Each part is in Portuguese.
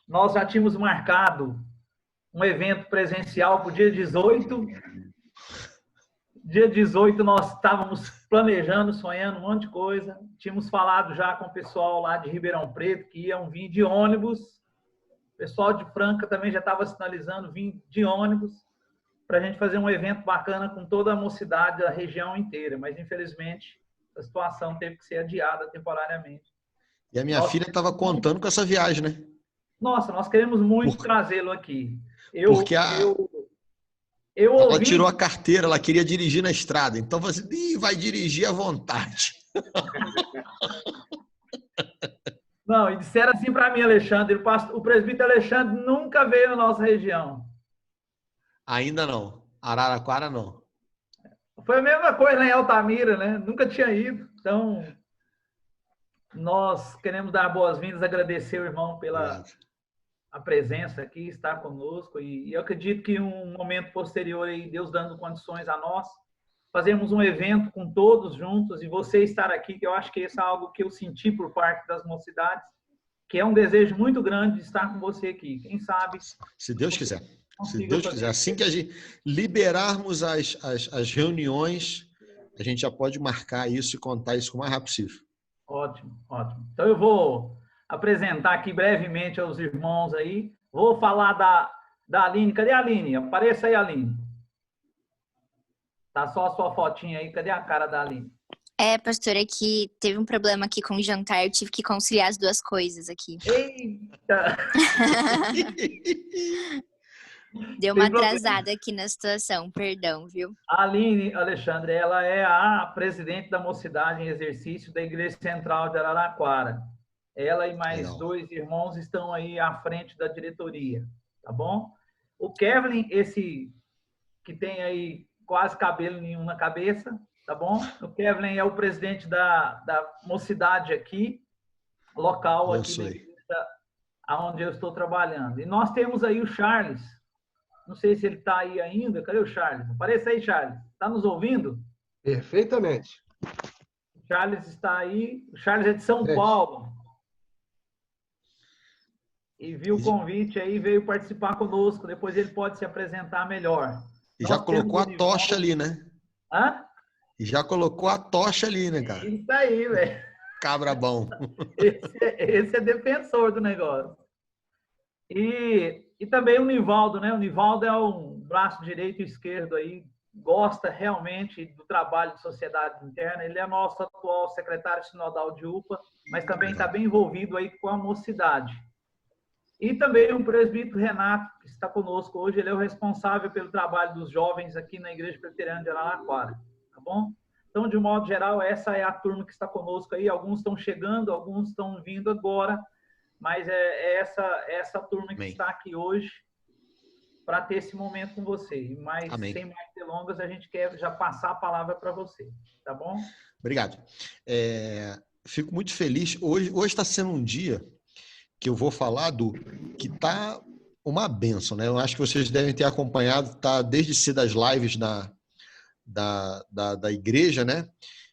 nós já tínhamos marcado um evento presencial para o dia 18. Dia 18 nós estávamos planejando, sonhando um monte de coisa. Tínhamos falado já com o pessoal lá de Ribeirão Preto que iam vir de ônibus. O pessoal de Franca também já estava sinalizando vir de ônibus para a gente fazer um evento bacana com toda a mocidade da região inteira. Mas, infelizmente, a situação teve que ser adiada temporariamente. E a minha filha estava contando com essa viagem, né? Nossa, nós queremos muito trazê-lo aqui. Porque ela ouvi... tirou a carteira, ela queria dirigir na estrada. Então, você vai dirigir à vontade. Não, e disseram assim para mim, Alexandre, o presbítero Alexandre nunca veio na nossa região. Ainda não. Araraquara, não. Foi a mesma coisa em Altamira, né? Nunca tinha ido. Então, nós queremos dar boas-vindas, agradecer o irmão pela a presença aqui, estar conosco. E eu acredito que um momento posterior, aí, Deus dando condições a nós, fazermos um evento com todos juntos e você estar aqui, que eu acho que isso é algo que eu senti por parte das mocidades, que é um desejo muito grande de estar com você aqui. Quem sabe... Se Deus quiser. Se Deus quiser. Assim que a gente liberarmos as reuniões, a gente já pode marcar isso e contar isso o mais rápido possível. Ótimo, ótimo. Então eu vou apresentar aqui brevemente aos irmãos aí. Vou falar da Aline. Cadê a Aline? Apareça aí, Aline. Tá só a sua fotinha aí. Cadê a cara da Aline? Pastora, que teve um problema aqui com o jantar. Eu tive que conciliar as duas coisas aqui. Eita! Deu uma atrasada aqui na situação, perdão, viu? A Aline, Alexandre, ela é a presidente da mocidade em exercício da Igreja Central de Araraquara. Ela e mais dois irmãos estão aí à frente da diretoria, tá bom? O Kevin, esse que tem aí quase cabelo nenhum na cabeça, tá bom? O Kevin é o presidente da mocidade aqui, local aqui da igreja, onde eu estou trabalhando. E nós temos aí o Charles. Não sei se ele está aí ainda. Cadê o Charles? Apareça aí, Charles. Está nos ouvindo? Perfeitamente. O Charles está aí. O Charles é de São Paulo. E viu o convite aí, veio participar conosco. Depois ele pode se apresentar melhor. E já colocou a tocha ali, né? Hã? E já colocou a tocha ali, né, cara? Isso aí, velho. Cabra bom. Esse é defensor do negócio. E também o Nivaldo, né? O Nivaldo é um braço direito e esquerdo aí, gosta realmente do trabalho de sociedade interna. Ele é nosso atual secretário sinodal de UPA, mas também está bem envolvido aí com a mocidade. E também o presbítero Renato, que está conosco hoje, ele é o responsável pelo trabalho dos jovens aqui na Igreja Presbiteriana de Araraquara, tá bom? Então, de modo geral, essa é a turma que está conosco aí. Alguns estão chegando, alguns estão vindo agora, mas é essa turma que está aqui hoje para ter esse momento com você. Mas, sem mais delongas, a gente quer já passar a palavra para você, tá bom? Obrigado. Fico muito feliz. Hoje está sendo um dia que eu vou falar que está uma bênção, né? Eu acho que vocês devem ter acompanhado, tá desde cedo as lives da igreja, né?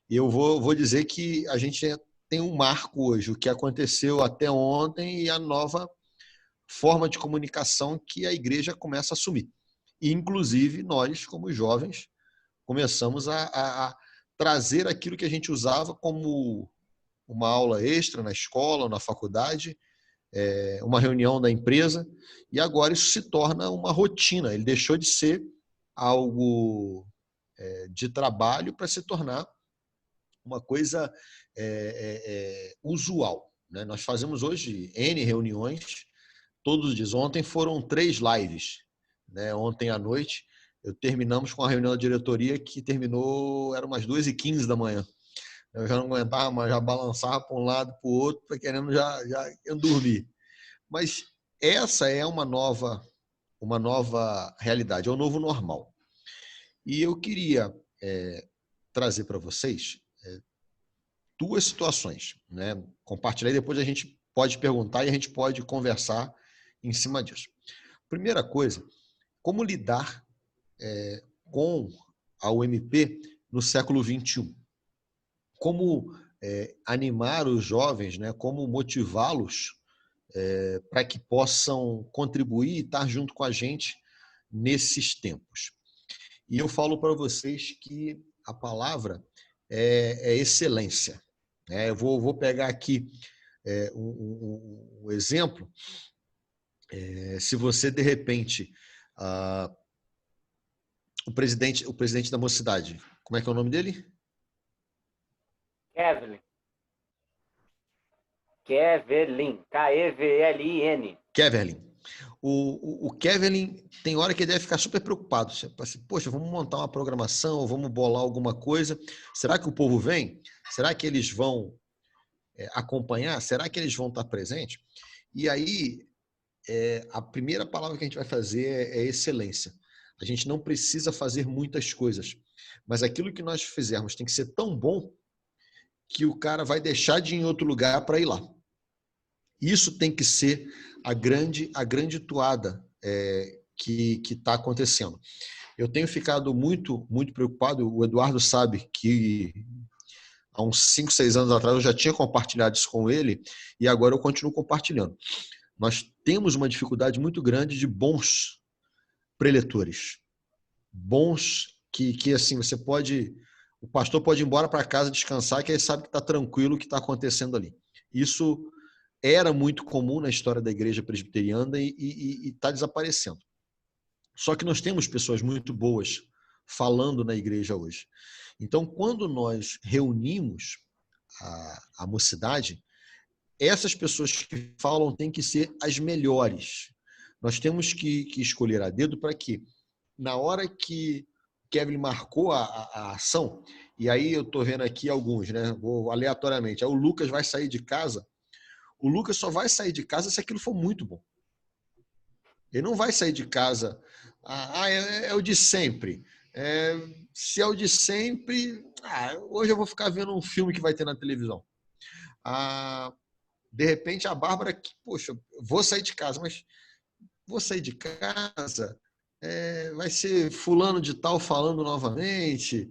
E eu vou dizer que a gente tem um marco hoje, o que aconteceu até ontem e a nova forma de comunicação que a igreja começa a assumir. E, inclusive, nós, como jovens, começamos a trazer aquilo que a gente usava como uma aula extra na escola, na faculdade, uma reunião da empresa, e agora isso se torna uma rotina. Ele deixou de ser algo de trabalho para se tornar uma coisa usual, né? Nós fazemos hoje N reuniões, todos os dias. Ontem foram 3 lives, né? Ontem à noite, terminamos com a reunião da diretoria que terminou, eram umas 2h15 da manhã. Eu já não aguentava, mas já balançava para um lado, para o outro, querendo já dormir. Mas essa é uma nova realidade, é o novo normal. E eu queria trazer para vocês 2 situações, né? Compartilhar e depois a gente pode perguntar e a gente pode conversar em cima disso. Primeira coisa, como lidar com a UMP no século XXI? Como animar os jovens, né? Como motivá-los para que possam contribuir e estar junto com a gente nesses tempos. E eu falo para vocês que a palavra é excelência. Eu vou pegar aqui um exemplo. Se você, de repente, o presidente da mocidade, como é que é o nome dele? Kevelin, K-E-V-L-I-N. Kevelin. O Kevelin tem hora que ele deve ficar super preocupado. Poxa, vamos montar uma programação, vamos bolar alguma coisa. Será que o povo vem? Será que eles vão acompanhar? Será que eles vão estar presentes? E aí, a primeira palavra que a gente vai fazer é excelência. A gente não precisa fazer muitas coisas, mas aquilo que nós fizermos tem que ser tão bom que o cara vai deixar de ir em outro lugar para ir lá. Isso tem que ser a grande toada que está acontecendo. Eu tenho ficado muito preocupado. O Eduardo sabe que há uns 5, 6 anos atrás eu já tinha compartilhado isso com ele e agora eu continuo compartilhando. Nós temos uma dificuldade muito grande de bons preletores. Bons que assim, o pastor pode ir embora para casa descansar, que ele sabe que está tranquilo o que está acontecendo ali. Isso era muito comum na história da igreja presbiteriana e está desaparecendo. Só que nós temos pessoas muito boas falando na igreja hoje. Então, quando nós reunimos a mocidade, essas pessoas que falam têm que ser as melhores. Nós temos que escolher a dedo para que, na hora que Kevin marcou a ação, e aí eu estou vendo aqui alguns, né? Vou aleatoriamente. Aí o Lucas vai sair de casa. O Lucas só vai sair de casa se aquilo for muito bom. Ele não vai sair de casa, é o de sempre. Se é o de sempre, hoje eu vou ficar vendo um filme que vai ter na televisão. De repente a Bárbara, poxa, vou sair de casa, mas vou sair de casa, vai ser fulano de tal falando novamente,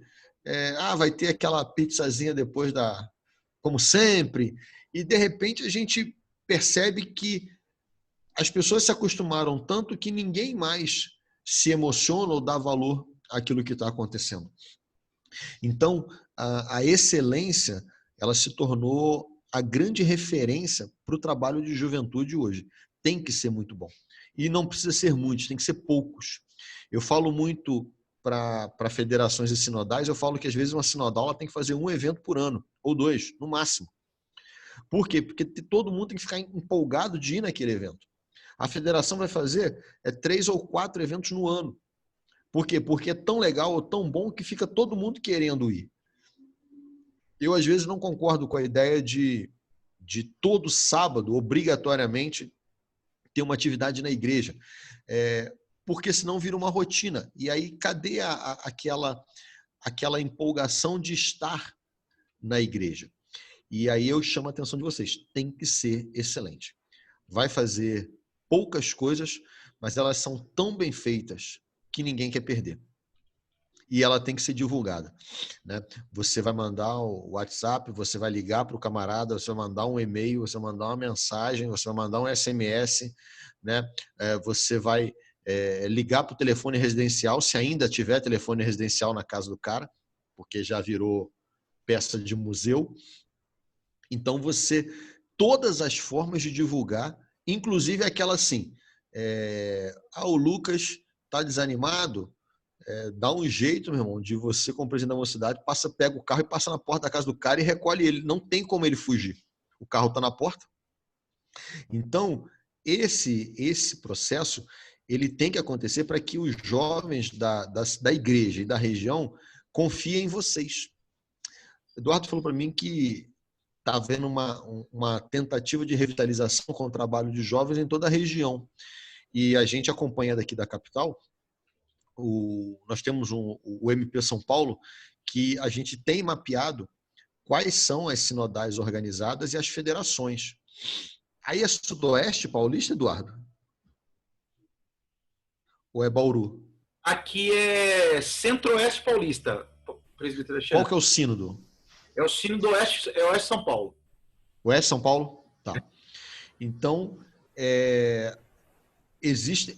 vai ter aquela pizzazinha depois como sempre. E, de repente, a gente percebe que as pessoas se acostumaram tanto que ninguém mais se emociona ou dá valor àquilo que está acontecendo. Então, a excelência, ela se tornou a grande referência para o trabalho de juventude hoje. Tem que ser muito bom. E não precisa ser muitos, tem que ser poucos. Eu falo muito para federações e sinodais, eu falo que, às vezes, uma sinodal ela tem que fazer um evento por ano, ou 2, no máximo. Por quê? Porque todo mundo tem que ficar empolgado de ir naquele evento. A federação vai fazer 3 ou 4 eventos no ano. Por quê? Porque é tão legal ou tão bom que fica todo mundo querendo ir. Eu, às vezes, não concordo com a ideia de todo sábado, obrigatoriamente, ter uma atividade na igreja. Porque senão vira uma rotina. E aí, cadê aquela empolgação de estar na igreja? E aí eu chamo a atenção de vocês. Tem que ser excelente. Vai fazer poucas coisas, mas elas são tão bem feitas que ninguém quer perder. E ela tem que ser divulgada, né? Você vai mandar o WhatsApp, você vai ligar para o camarada, você vai mandar um e-mail, você vai mandar uma mensagem, você vai mandar um SMS, né? Você vai ligar para o telefone residencial, se ainda tiver telefone residencial na casa do cara, porque já virou peça de museu. Então, todas as formas de divulgar, inclusive aquela assim, o Lucas está desanimado, dá um jeito, meu irmão, de você, como presidente da mocidade, pega o carro e passa na porta da casa do cara e recolhe ele. Não tem como ele fugir. O carro está na porta. Então, esse processo, ele tem que acontecer para que os jovens da igreja e da região confiem em vocês. Eduardo falou para mim que está havendo uma tentativa de revitalização com o trabalho de jovens em toda a região. E a gente acompanha daqui da capital, nós temos o MP São Paulo, que a gente tem mapeado quais são as sinodais organizadas e as federações. Aí é Sudoeste Paulista, Eduardo? Ou é Bauru? Aqui é Centro-Oeste Paulista, presbítero Alexandre. Qual que é o sínodo? É o sínodo do Oeste São Paulo. Oeste São Paulo? Tá. Então,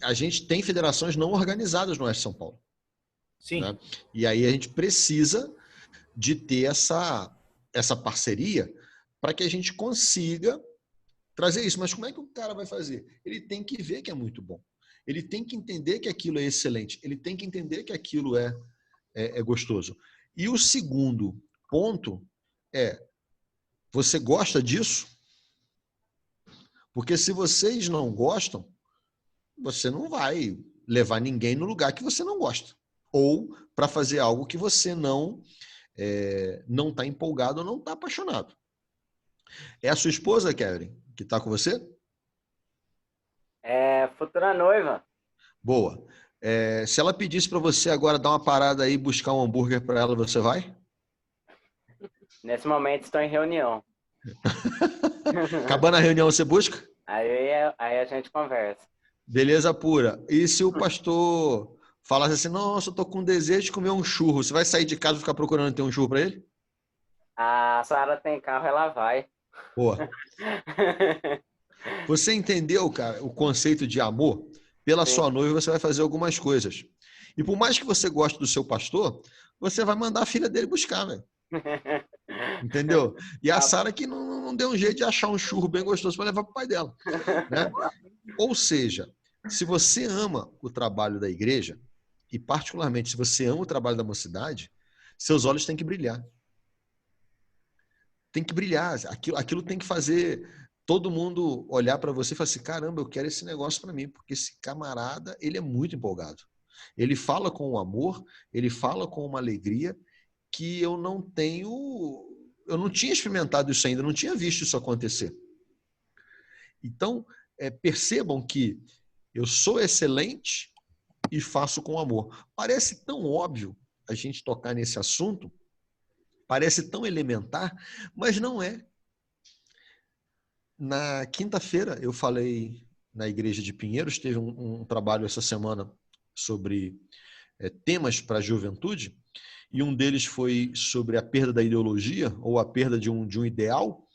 a gente tem federações não organizadas no Oeste de São Paulo. Sim. Né? E aí a gente precisa de ter essa parceria para que a gente consiga trazer isso. Mas como é que o cara vai fazer? Ele tem que ver que é muito bom. Ele tem que entender que aquilo é excelente. Ele tem que entender que aquilo é gostoso. E o segundo ponto é: você gosta disso? Porque se vocês não gostam, você não vai levar ninguém no lugar que você não gosta. Ou para fazer algo que você não está empolgado ou não está apaixonado. É a sua esposa, Kevin, que está com você? É futura noiva. Boa. Se ela pedisse para você agora dar uma parada aí e buscar um hambúrguer para ela, você vai? Nesse momento estou em reunião. Acabando a reunião, você busca? Aí a gente conversa. Beleza pura. E se o pastor falasse assim: nossa, eu tô com desejo de comer um churro, você vai sair de casa e ficar procurando ter um churro para ele? A Sara tem carro, ela vai. Boa. Você entendeu, cara, o conceito de amor? Pela Sim. sua noiva, você vai fazer algumas coisas. E por mais que você goste do seu pastor, você vai mandar a filha dele buscar, velho. Entendeu? E a Sara que não deu um jeito de achar um churro bem gostoso para levar para o pai dela. Né? Ou seja, se você ama o trabalho da igreja, e particularmente se você ama o trabalho da mocidade, seus olhos têm que brilhar. Tem que brilhar. Aquilo tem que fazer todo mundo olhar para você e falar assim: caramba, eu quero esse negócio para mim, porque esse camarada, ele é muito empolgado. Ele fala com um amor, ele fala com uma alegria que eu não tinha experimentado isso ainda, não tinha visto isso acontecer. Então, percebam que eu sou excelente e faço com amor. Parece tão óbvio a gente tocar nesse assunto, parece tão elementar, mas não é. Na quinta-feira, eu falei na igreja de Pinheiros, teve um trabalho essa semana sobre temas para a juventude, e um deles foi sobre a perda da ideologia, ou a perda de um ideal.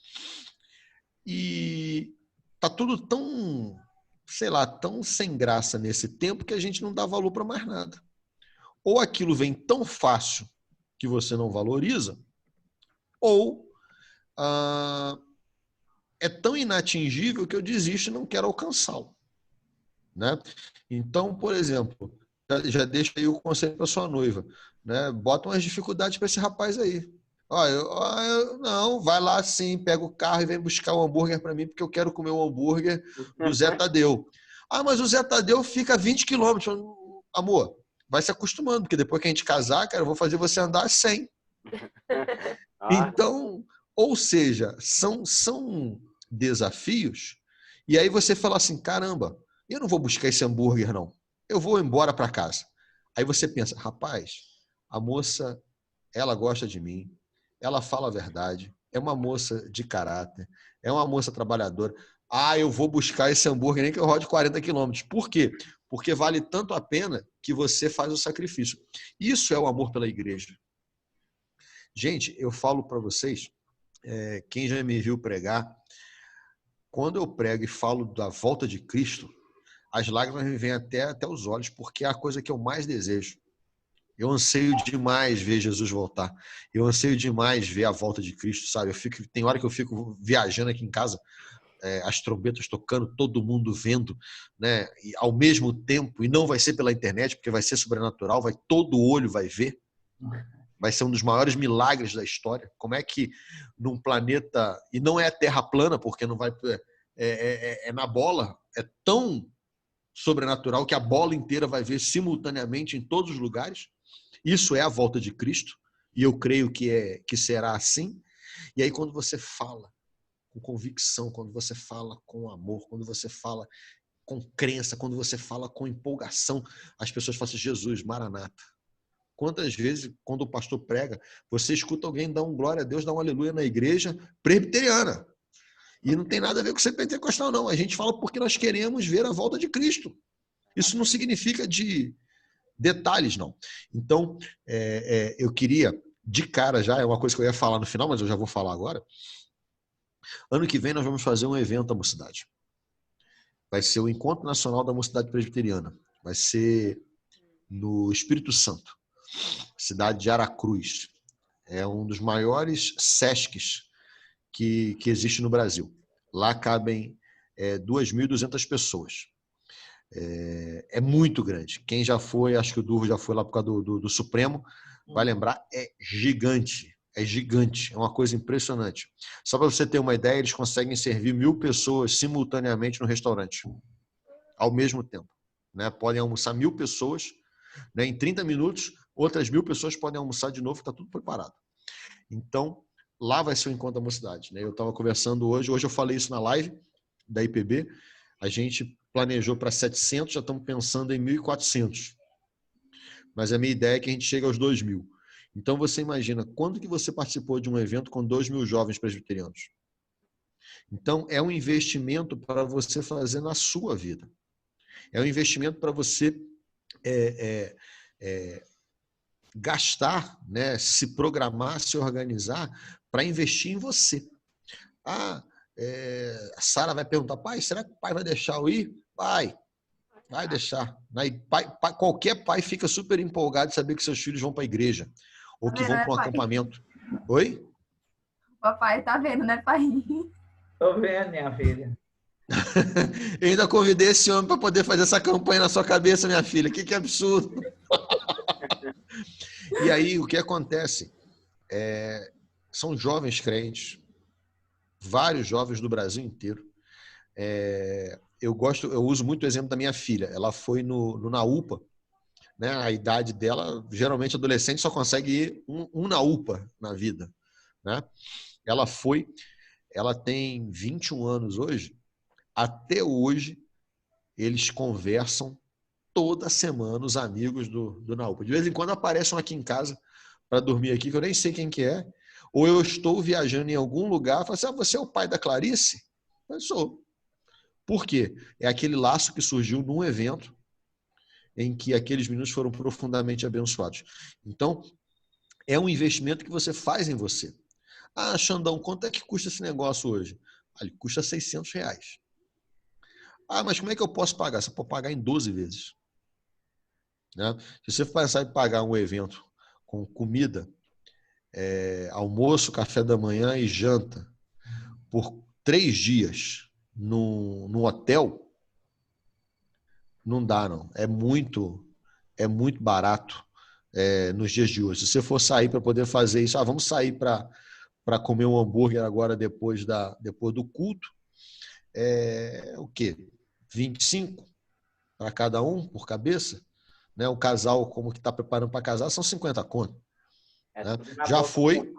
E tá tudo tão, sei lá, tão sem graça nesse tempo que a gente não dá valor para mais nada. Ou aquilo vem tão fácil que você não valoriza, ou é tão inatingível que eu desisto e não quero alcançá-lo. Né? Então, por exemplo, já deixa aí o conselho para sua noiva. Né? Bota umas dificuldades para esse rapaz aí. Não, vai lá sim, pega o carro e vem buscar um hambúrguer para mim, porque eu quero comer o hambúrguer do Zé Tadeu. Mas o Zé Tadeu fica a 20 quilômetros. Amor, vai se acostumando, porque depois que a gente casar, cara, eu vou fazer você andar a 100. Então, ou seja, são desafios, e aí você fala assim: caramba, eu não vou buscar esse hambúrguer, não. Eu vou embora para casa. Aí você pensa: rapaz, a moça, ela gosta de mim, ela fala a verdade, é uma moça de caráter, é uma moça trabalhadora. Eu vou buscar esse hambúrguer nem que eu rode 40 quilômetros. Por quê? Porque vale tanto a pena que você faz o sacrifício. Isso é o amor pela igreja. Gente, eu falo para vocês, quem já me viu pregar, quando eu prego e falo da volta de Cristo, as lágrimas me vêm até os olhos, porque é a coisa que eu mais desejo. Eu anseio demais ver Jesus voltar. Eu anseio demais ver a volta de Cristo, sabe? Tem hora que eu fico viajando aqui em casa, as trombetas tocando, todo mundo vendo, né? E ao mesmo tempo, e não vai ser pela internet, porque vai ser sobrenatural, todo olho vai ver. Vai ser um dos maiores milagres da história. Como é que num planeta, e não é terra plana, porque não vai, na bola, é tão sobrenatural que a bola inteira vai ver simultaneamente em todos os lugares. Isso é a volta de Cristo, e eu creio que será assim. E aí quando você fala com convicção, quando você fala com amor, quando você fala com crença, quando você fala com empolgação, as pessoas falam assim: Jesus, Maranata. Quantas vezes, quando o pastor prega, você escuta alguém dar um glória a Deus, dar um aleluia na igreja presbiteriana. E não tem nada a ver com ser pentecostal, não. A gente fala porque nós queremos ver a volta de Cristo. Isso não significa de detalhes, não. Então, eu queria, de cara já, é uma coisa que eu ia falar no final, mas eu já vou falar agora. Ano que vem nós vamos fazer um evento à mocidade. vai ser o Encontro Nacional da Mocidade Presbiteriana. Vai ser no Espírito Santo, cidade de Aracruz. É um dos maiores SESCs que existe no Brasil. Lá cabem 2.200 pessoas. É muito grande. Quem já foi, acho que o Durvo já foi lá por causa do Supremo, vai lembrar, é gigante. É gigante, é uma coisa impressionante. Só para você ter uma ideia, eles conseguem servir 1.000 pessoas simultaneamente no restaurante, ao mesmo tempo. Né? Podem almoçar 1.000 pessoas, né? Em 30 minutos, outras 1.000 pessoas podem almoçar de novo, está tudo preparado. Então, lá vai ser o Encontro da Mocidade. Né? Eu estava conversando hoje eu falei isso na live da IPB, a gente planejou para 700, já estamos pensando em 1.400. Mas a minha ideia é que a gente chegue aos 2.000. Então, você imagina, quando que você participou de um evento com 2.000 jovens presbiterianos? Então, é um investimento para você fazer na sua vida. É um investimento para você gastar, né? Se programar, se organizar para investir em você. A Sara vai perguntar, pai, será que o pai vai deixar eu ir? Vai deixar. Qualquer pai fica super empolgado de saber que seus filhos vão para a igreja ou que vão para um acampamento. Oi? Papai tá vendo, né, pai? Tô vendo, minha filha. Eu ainda convidei esse homem para poder fazer essa campanha na sua cabeça, minha filha. Que absurdo. E aí, o que acontece? São jovens crentes, vários jovens do Brasil inteiro. Eu uso muito o exemplo da minha filha. Ela foi no na UPA, né? A idade dela, geralmente adolescente só consegue ir um na UPA na vida, né? Ela tem 21 anos hoje. Até hoje, eles conversam toda semana, os amigos do Naúpa. De vez em quando aparecem aqui em casa para dormir aqui, que eu nem sei quem que é. Ou eu estou viajando em algum lugar e falo assim, você é o pai da Clarice? Eu sou. Por quê? É aquele laço que surgiu num evento em que aqueles meninos foram profundamente abençoados. Então, é um investimento que você faz em você. Ah, Xandão, quanto é que custa esse negócio hoje? Ele custa R$600. Ah, mas como é que eu posso pagar? Você pode pagar em 12 vezes. Né? Se você pensar em pagar um evento com comida, almoço, café da manhã e janta por 3 dias no hotel, não dá, não. É muito barato nos dias de hoje. Se você for sair para poder fazer isso, vamos sair para comer um hambúrguer agora depois do culto, o quê? 25 para cada um por cabeça, né? O casal, como que está preparando para casar, são 50 conto. Né? Já foi,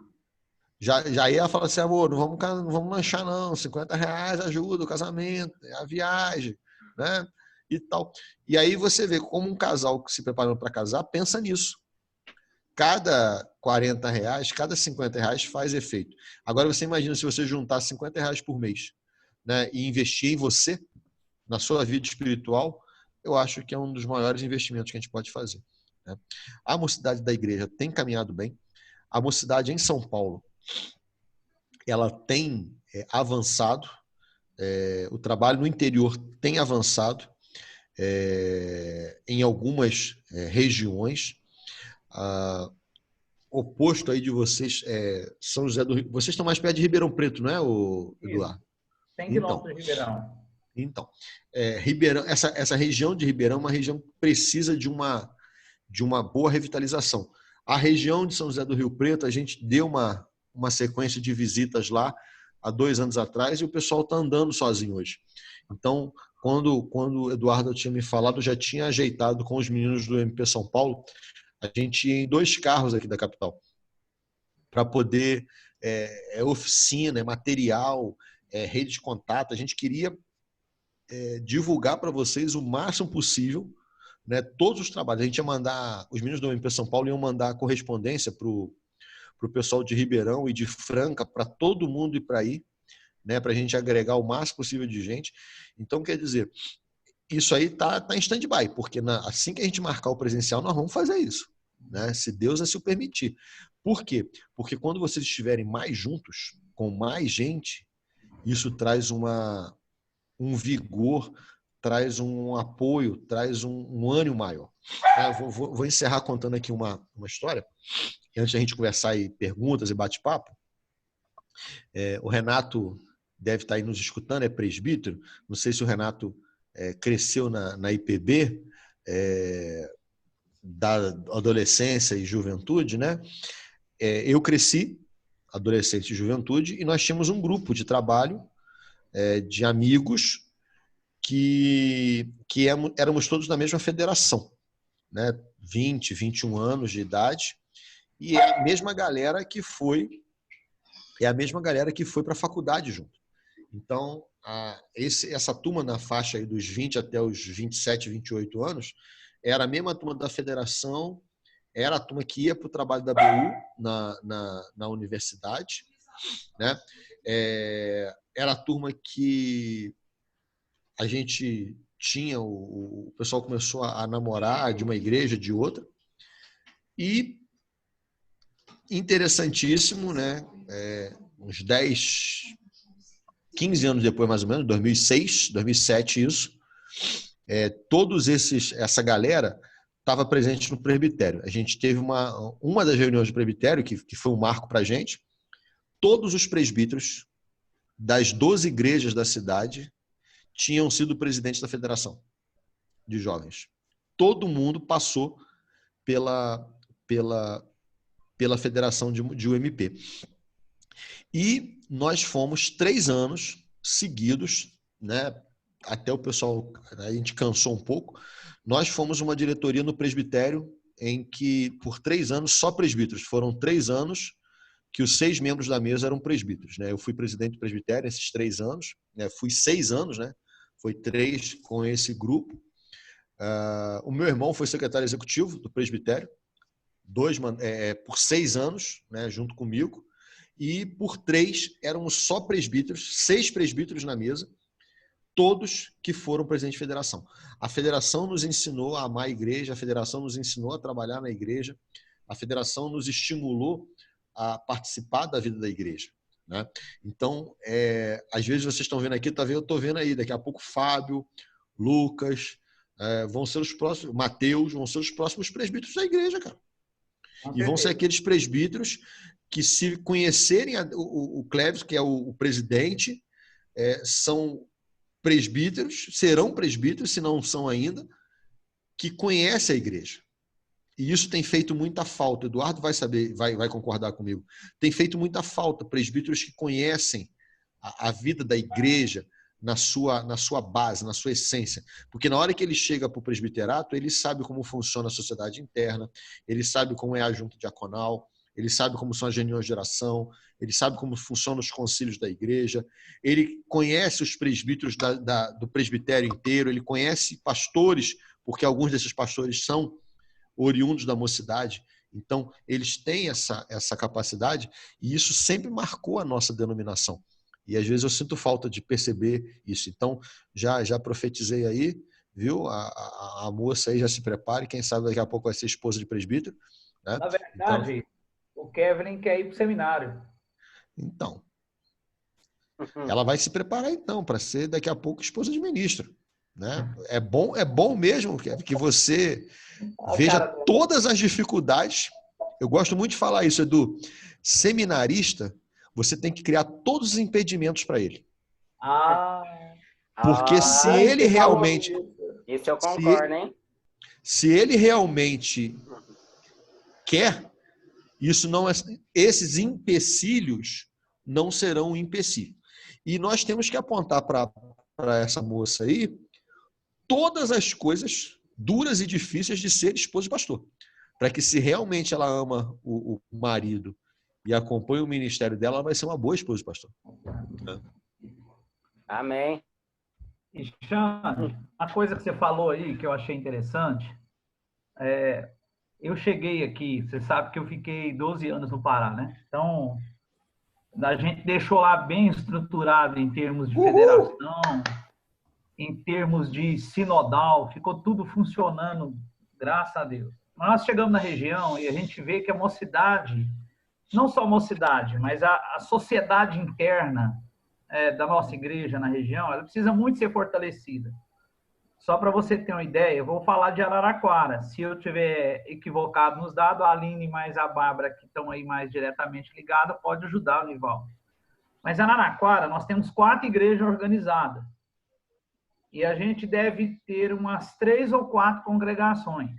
já ia falar assim, amor, não vamos lanchar não, R$50 ajuda o casamento, a viagem, né? E tal. E aí você vê como um casal que se preparando para casar pensa nisso. Cada R$40, cada R$50 faz efeito. Agora você imagina se você juntar R$50 por mês, né, e investir em você, na sua vida espiritual, eu acho que é um dos maiores investimentos que a gente pode fazer. Né? A mocidade da igreja tem caminhado bem. A mocidade em São Paulo, ela tem avançado. O trabalho no interior tem avançado em algumas regiões. Oposto aí de vocês, São José do Rio. Vocês estão mais perto de Ribeirão Preto, não é, Eduardo? 100 quilômetros de Ribeirão. Então, Ribeirão, essa região de Ribeirão é uma região que precisa de uma boa revitalização. A região de São José do Rio Preto, a gente deu uma sequência de visitas lá há 2 anos atrás e o pessoal está andando sozinho hoje. Então, quando o Eduardo tinha me falado, eu já tinha ajeitado com os meninos do MP São Paulo, a gente ia em 2 carros aqui da capital para poder oficina, material, rede de contato. A gente queria divulgar para vocês o máximo possível, né, todos os trabalhos. A gente ia mandar, os meninos do MP São Paulo iam mandar correspondência para o pessoal de Ribeirão e de Franca, para todo mundo ir para aí, né, para a gente agregar o máximo possível de gente. Então, quer dizer, isso aí tá em stand-by, porque assim que a gente marcar o presencial, nós vamos fazer isso, né, se Deus assim o permitir. Por quê? Porque quando vocês estiverem mais juntos, com mais gente, isso traz um vigor traz um apoio, traz um ânimo maior. Vou encerrar contando aqui uma história, antes da gente conversar e perguntas e bate-papo. O Renato deve estar aí nos escutando, é presbítero. Não sei se o Renato cresceu na IPB, da adolescência e juventude, né? Eu cresci adolescente e juventude e nós tínhamos um grupo de trabalho de amigos que éramos todos da mesma federação, né? 20, 21 anos de idade, e é a mesma galera que foi para a faculdade junto. Então, essa turma na faixa aí dos 20 até os 27, 28 anos, era a mesma turma da federação, era a turma que ia para o trabalho da BU na universidade, né? Era a turma que a gente tinha, o pessoal começou a namorar de uma igreja, de outra, e interessantíssimo, né? Uns 10, 15 anos depois, mais ou menos, 2006, 2007, isso, essa galera estava presente no presbitério. A gente teve uma das reuniões do presbitério, que foi um marco para a gente. Todos os presbíteros das 12 igrejas da cidade tinham sido presidentes da federação de jovens. Todo mundo passou pela federação de UMP. E nós fomos 3 anos seguidos, né? Até o pessoal, a gente cansou um pouco. Nós fomos uma diretoria no presbitério em que, por 3 anos, só presbíteros. Foram 3 anos que os 6 membros da mesa eram presbíteros, né? Eu fui presidente do presbitério esses 3 anos, né? Fui 6 anos, né? Foi 3 com esse grupo. O meu irmão foi secretário executivo do presbitério, por 6 anos, né? Junto comigo. E por 3 éramos só presbíteros, 6 presbíteros na mesa, todos que foram presidente de federação. A federação nos ensinou a amar a igreja, a federação nos ensinou a trabalhar na igreja, a federação nos estimulou a participar da vida da igreja, né? Então, às vezes vocês estão vendo aqui, eu estou vendo aí, daqui a pouco Fábio, Lucas, vão ser os próximos, Mateus, vão ser os próximos presbíteros da igreja, cara. E vão ser aqueles presbíteros que, se conhecerem o Clévis, que é o presidente, são presbíteros, serão presbíteros, se não são ainda, que conhecem a igreja. E isso tem feito muita falta. Eduardo vai saber, vai concordar comigo. Tem feito muita falta presbíteros que conhecem a vida da igreja na sua base, na sua essência. Porque na hora que ele chega para o presbiterato, ele sabe como funciona a sociedade interna, ele sabe como é a junta diaconal, ele sabe como são as reuniões de oração, ele sabe como funcionam os concílios da igreja, ele conhece os presbíteros do presbitério inteiro, ele conhece pastores, porque alguns desses pastores são oriundos da mocidade. Então, eles têm essa capacidade, e isso sempre marcou a nossa denominação. E às vezes eu sinto falta de perceber isso. Então, já profetizei aí, viu? A moça aí já se prepare, quem sabe daqui a pouco vai ser esposa de presbítero, né? Na verdade, então, o Kevin quer ir para o seminário. Então, ela vai se preparar então para ser daqui a pouco esposa de ministro, né? É bom mesmo que você veja todas as dificuldades. Eu gosto muito de falar isso, Edu. Seminarista, você tem que criar todos os impedimentos para ele. Porque se ele realmente... Isso eu concordo, hein? Se ele realmente quer, esses empecilhos não serão um empecilho. E nós temos que apontar para essa moça aí todas as coisas duras e difíceis de ser esposa de pastor. Para que, se realmente ela ama o marido e acompanha o ministério dela, ela vai ser uma boa esposa de pastor. Amém. E, Xande, uma coisa que você falou aí que eu achei interessante, eu cheguei aqui, você sabe que eu fiquei 12 anos no Pará, né? Então, a gente deixou lá bem estruturado em termos de federação, em termos de sinodal, ficou tudo funcionando, graças a Deus. Nós chegamos na região e a gente vê que a mocidade, não só a mocidade, mas a sociedade interna da nossa igreja na região, ela precisa muito ser fortalecida. Só para você ter uma ideia, eu vou falar de Araraquara. Se eu tiver equivocado nos dados, a Aline mais a Bárbara, que estão aí mais diretamente ligadas, pode ajudar o Nivaldo. Mas em Araraquara, nós temos 4 igrejas organizadas. E a gente deve ter umas 3 ou 4 congregações.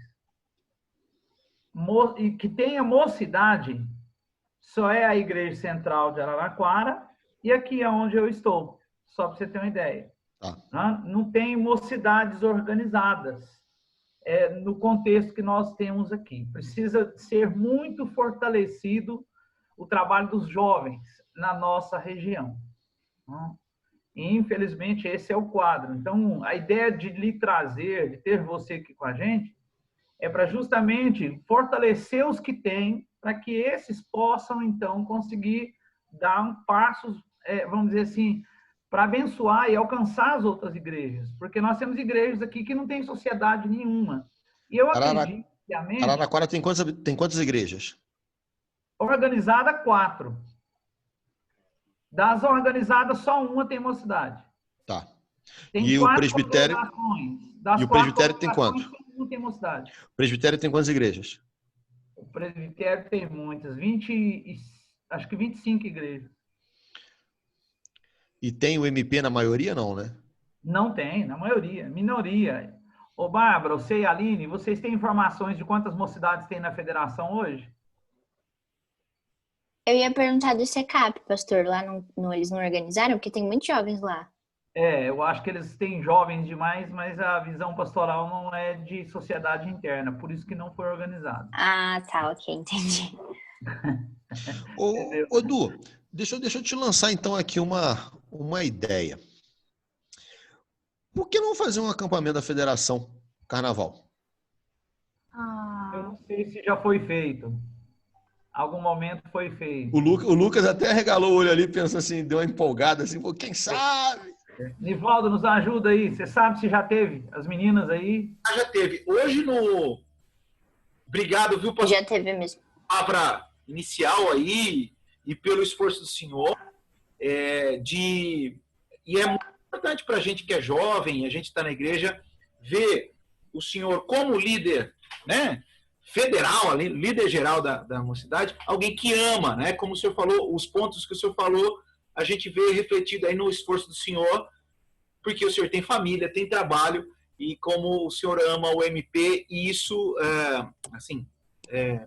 E que tenha mocidade, só é a igreja central de Araraquara e aqui é onde eu estou, só para você ter uma ideia. Não tem mocidades organizadas no contexto que nós temos aqui. Precisa ser muito fortalecido o trabalho dos jovens na nossa região. E, infelizmente, esse é o quadro. Então, a ideia de lhe trazer, de ter você aqui com a gente, é para justamente fortalecer os que têm, para que esses possam, então, conseguir dar um passo, vamos dizer assim, para abençoar e alcançar as outras igrejas. Porque nós temos igrejas aqui que não têm sociedade nenhuma. E eu acredito que a mente... Araraquara tem quantas igrejas? Organizada, 4. Das organizadas, só uma tem mocidade. Tá. Tem e 4 o presbitério? Das e o presbitério tem quanto? Não tem mocidade. O presbitério tem quantas igrejas? O presbitério tem muitas, acho que 25 igrejas. E tem o MP na maioria, não, né? Não tem, na maioria, minoria. Ô, Bárbara, você e a Aline, vocês têm informações de quantas mocidades tem na federação hoje? Eu ia perguntar do SECAP, pastor. Lá eles não organizaram? Porque tem muitos jovens lá. Eu acho que eles têm jovens demais, mas a visão pastoral não é de sociedade interna, por isso que não foi organizado. Ah, tá, ok, entendi. Ô, Du, deixa eu te lançar então aqui uma ideia. Por que não fazer um acampamento da Federação Carnaval? Eu não sei se já foi feito. Algum momento foi feito. O Lucas até regalou o olho ali, pensou assim, deu uma empolgada, assim, pô, quem sabe? Nivaldo, nos ajuda aí. Você sabe se já teve? As meninas aí? Já teve. Hoje no... Obrigado, viu, pastor? Já teve mesmo. Palavra inicial aí, e pelo esforço do senhor, e é muito importante para a gente que é jovem, a gente está na igreja, ver o senhor como líder, né, federal, líder geral da mocidade, alguém que ama, né, como o senhor falou, os pontos que o senhor falou, a gente vê refletido aí no esforço do senhor, porque o senhor tem família, tem trabalho, e como o senhor ama o MP, e isso, assim,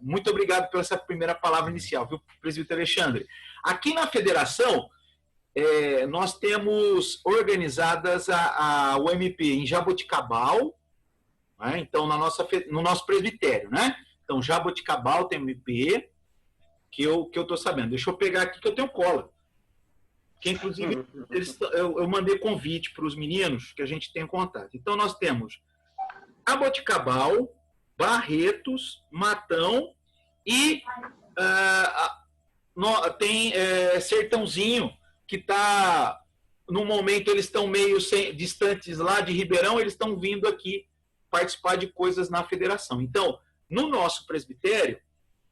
muito obrigado pela essa primeira palavra inicial, viu, presbítero Alexandre? Aqui na federação, nós temos organizadas o MP em Jaboticabal, né? Então, no nosso presbitério, né? Então, Jaboticabal tem MP, que eu estou sabendo. Deixa eu pegar aqui que eu tenho cola. Que, inclusive, eu mandei convite para os meninos que a gente tem contato. Então, nós temos Jaboticabal, Barretos, Matão e tem Sertãozinho, que está, no momento, eles estão meio distantes lá de Ribeirão, eles estão vindo aqui participar de coisas na federação. Então, no nosso presbitério,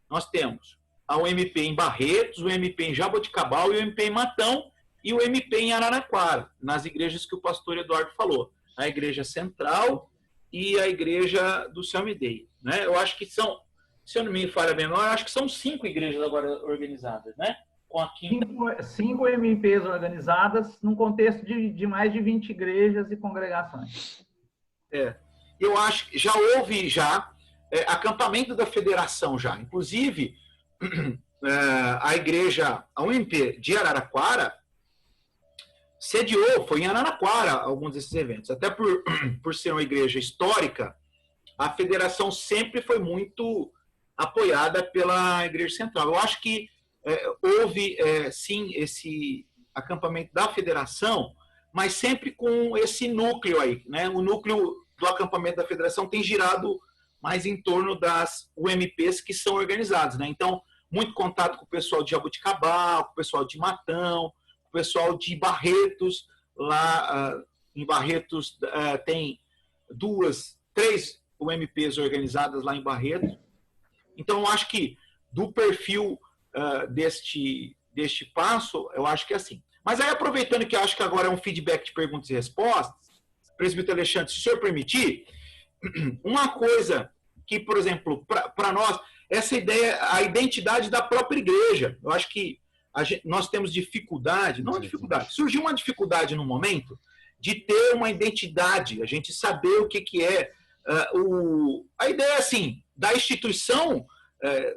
nós temos o MP em Barretos, o MP em Jaboticabal e o MP em Matão e o MP em Araraquara, nas igrejas que o pastor Eduardo falou. A igreja central e a igreja do Céu Medeia, né? Eu acho que são, se eu não me falha a memória, acho que são 5 igrejas agora organizadas, né? Com a quinta... 5 MPs organizadas num contexto de mais de 20 igrejas e congregações. Eu acho que já houve acampamento da federação já. Inclusive, a igreja, a UMP de Araraquara, sediou, foi em Araraquara alguns desses eventos. Até por ser uma igreja histórica, a federação sempre foi muito apoiada pela igreja central. Eu acho que houve, sim, esse acampamento da federação, mas sempre com esse núcleo aí, né? O núcleo do acampamento da federação tem girado mais em torno das UMPs que são organizadas, né? Então, muito contato com o pessoal de Jaboticabal, com o pessoal de Matão, com o pessoal de Barretos. Lá em Barretos tem 2, 3 UMPs organizadas lá em Barretos. Então, eu acho que do perfil deste passo, eu acho que é assim. Mas aí, aproveitando que eu acho que agora é um feedback de perguntas e respostas, presbítero Alexandre, se o senhor permitir, uma coisa que, por exemplo, para nós, essa ideia, a identidade da própria igreja. Eu acho que nós temos dificuldade, não dificuldade, surgiu uma dificuldade no momento de ter uma identidade, a gente saber o que é. A ideia, assim, da instituição,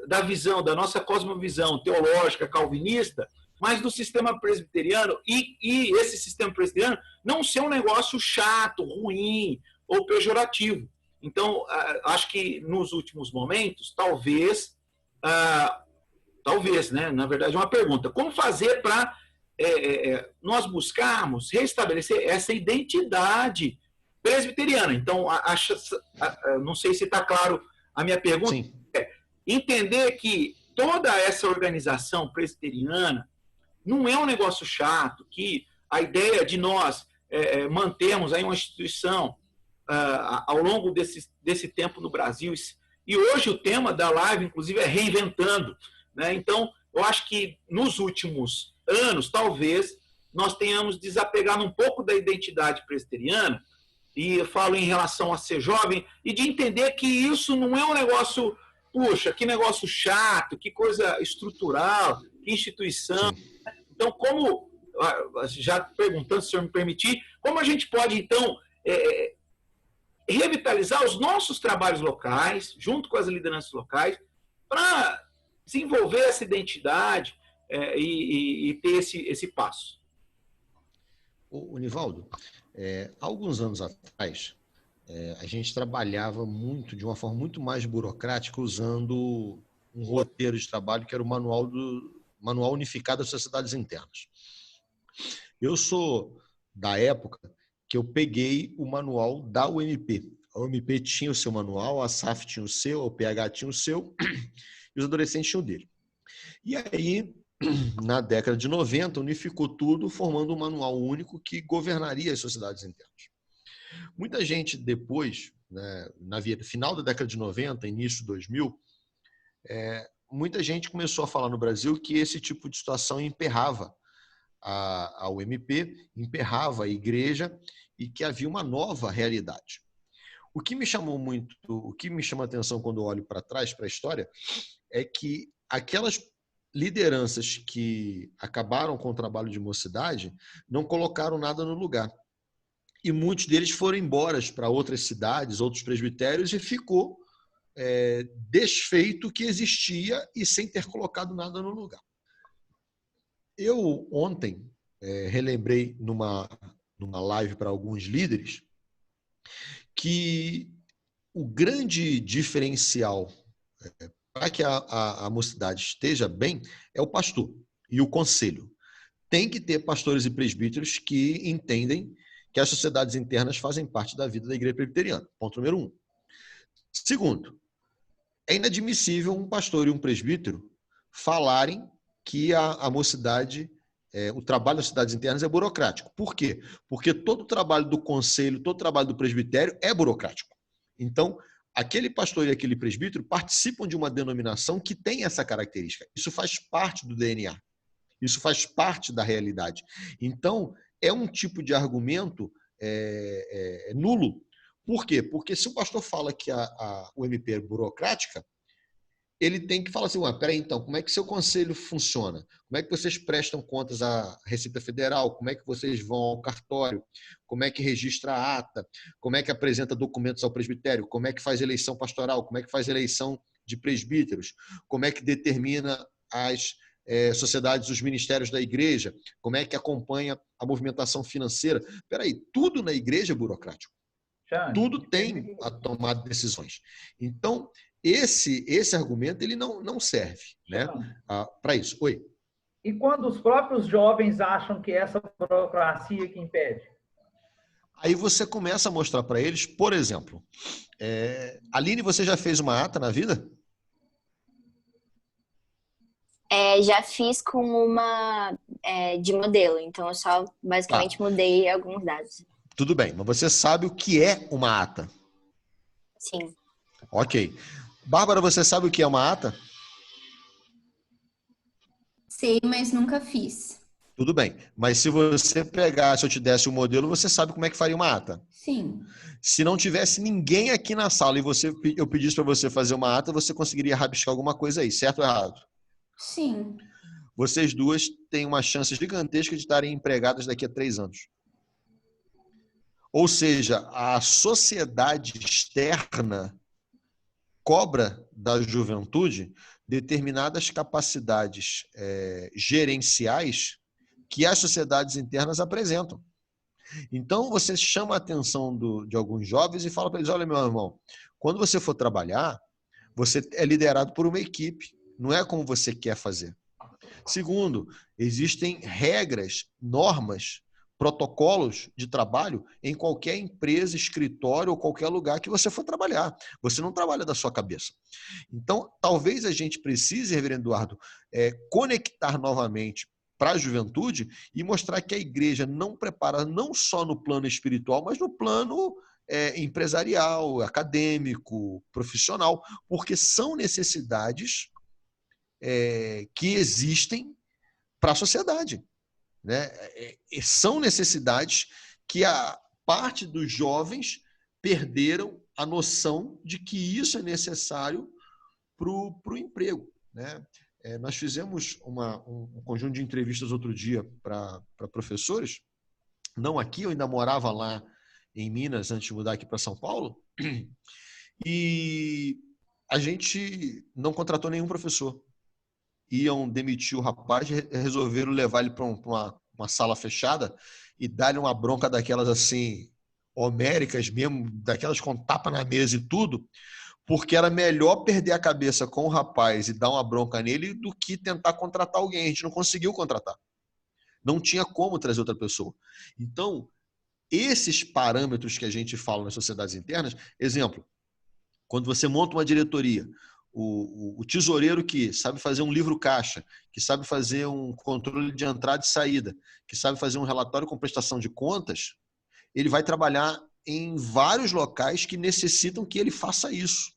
da visão, da nossa cosmovisão teológica calvinista, mas do sistema presbiteriano, e esse sistema presbiteriano não ser um negócio chato, ruim ou pejorativo. Então, acho que nos últimos momentos, talvez, né, na verdade, uma pergunta, como fazer para nós buscarmos restabelecer essa identidade presbiteriana? Então, não sei se está claro a minha pergunta. Sim. Entender que toda essa organização presbiteriana não é um negócio chato, que a ideia de nós mantermos aí uma instituição ao longo desse tempo no Brasil, e hoje o tema da live, inclusive, é reinventando, né? Então, eu acho que nos últimos anos, talvez, nós tenhamos desapegado um pouco da identidade presbiteriana, e eu falo em relação a ser jovem, e de entender que isso não é um negócio, puxa, que negócio chato, que coisa estrutural, que instituição. Sim. Então, como, já perguntando, se o senhor me permitir, como a gente pode, então, revitalizar os nossos trabalhos locais, junto com as lideranças locais, para desenvolver essa identidade e ter esse passo? O Nivaldo, há alguns anos atrás, a gente trabalhava muito, de uma forma muito mais burocrática, usando um roteiro de trabalho que era o Manual Unificado das Sociedades Internas. Eu sou da época que eu peguei o manual da UMP. A UMP tinha o seu manual, a SAF tinha o seu, a UPH tinha o seu, e os adolescentes tinham o dele. E aí, na década de 90, unificou tudo, formando um manual único que governaria as sociedades internas. Muita gente depois, né, final da década de 90, início de 2000, muita gente começou a falar no Brasil que esse tipo de situação emperrava a UMP, emperrava a igreja e que havia uma nova realidade. O que me chama a atenção quando eu olho para trás, para a história, é que aquelas lideranças que acabaram com o trabalho de mocidade não colocaram nada no lugar. E muitos deles foram embora para outras cidades, outros presbitérios, e ficou desfeito o que existia e sem ter colocado nada no lugar. Eu ontem relembrei numa live para alguns líderes que o grande diferencial para que a mocidade esteja bem é o pastor e o conselho. Tem que ter pastores e presbíteros que entendem que as sociedades internas fazem parte da vida da igreja presbiteriana. Ponto número 1. Segundo, é inadmissível um pastor e um presbítero falarem que a mocidade, o trabalho das cidades internas é burocrático. Por quê? Porque todo o trabalho do conselho, todo o trabalho do presbitério é burocrático. Então, aquele pastor e aquele presbítero participam de uma denominação que tem essa característica. Isso faz parte do DNA. Isso faz parte da realidade. Então, é um tipo de argumento nulo. Por quê? Porque se o pastor fala que a UMP é burocrática, ele tem que falar assim, peraí, então, como é que seu conselho funciona? Como é que vocês prestam contas à Receita Federal? Como é que vocês vão ao cartório? Como é que registra a ata? Como é que apresenta documentos ao presbitério? Como é que faz eleição pastoral? Como é que faz eleição de presbíteros? Como é que determina as sociedades, os ministérios da igreja? Como é que acompanha a movimentação financeira? Peraí, tudo na igreja é burocrático. Tudo tem a tomar decisões. Então, esse argumento ele não serve, né, para isso. Oi. E quando os próprios jovens acham que é essa burocracia que impede? Aí você começa a mostrar para eles, por exemplo, Aline, você já fez uma ata na vida? Já fiz com uma de modelo, então eu só basicamente mudei alguns dados. Tudo bem, mas você sabe o que é uma ata? Sim. Ok. Bárbara, você sabe o que é uma ata? Sei, mas nunca fiz. Tudo bem. Mas se você pegar, se eu te desse o modelo, você sabe como é que faria uma ata. Sim. Se não tivesse ninguém aqui na sala e eu pedisse para você fazer uma ata, você conseguiria rabiscar alguma coisa aí, certo ou errado? Sim. Vocês duas têm uma chance gigantesca de estarem empregadas daqui a 3 anos. Ou seja, a sociedade externa cobra da juventude determinadas capacidades gerenciais que as sociedades internas apresentam. Então, você chama a atenção de alguns jovens e fala para eles, olha, meu irmão, quando você for trabalhar, você é liderado por uma equipe, não é como você quer fazer. Segundo, existem regras, normas, protocolos de trabalho em qualquer empresa, escritório ou qualquer lugar que você for trabalhar. Você não trabalha da sua cabeça. Então, talvez a gente precise, reverendo Eduardo, conectar novamente para a juventude e mostrar que a igreja não prepara não só no plano espiritual, mas no plano empresarial, acadêmico, profissional, porque são necessidades que existem para a sociedade. Né? São necessidades que a parte dos jovens perderam a noção de que isso é necessário para o emprego. Né? Nós fizemos um conjunto de entrevistas outro dia para professores, não aqui, eu ainda morava lá em Minas antes de mudar aqui para São Paulo, e a gente não contratou nenhum professor. Iam demitir o rapaz, resolveram levar ele para uma sala fechada e dar-lhe uma bronca daquelas assim, homéricas mesmo, daquelas com tapa na mesa e tudo, porque era melhor perder a cabeça com o rapaz e dar uma bronca nele do que tentar contratar alguém. A gente não conseguiu contratar. Não tinha como trazer outra pessoa. Então, esses parâmetros que a gente fala nas sociedades internas, exemplo, quando você monta uma diretoria, o tesoureiro que sabe fazer um livro caixa, que sabe fazer um controle de entrada e saída, que sabe fazer um relatório com prestação de contas, ele vai trabalhar em vários locais que necessitam que ele faça isso.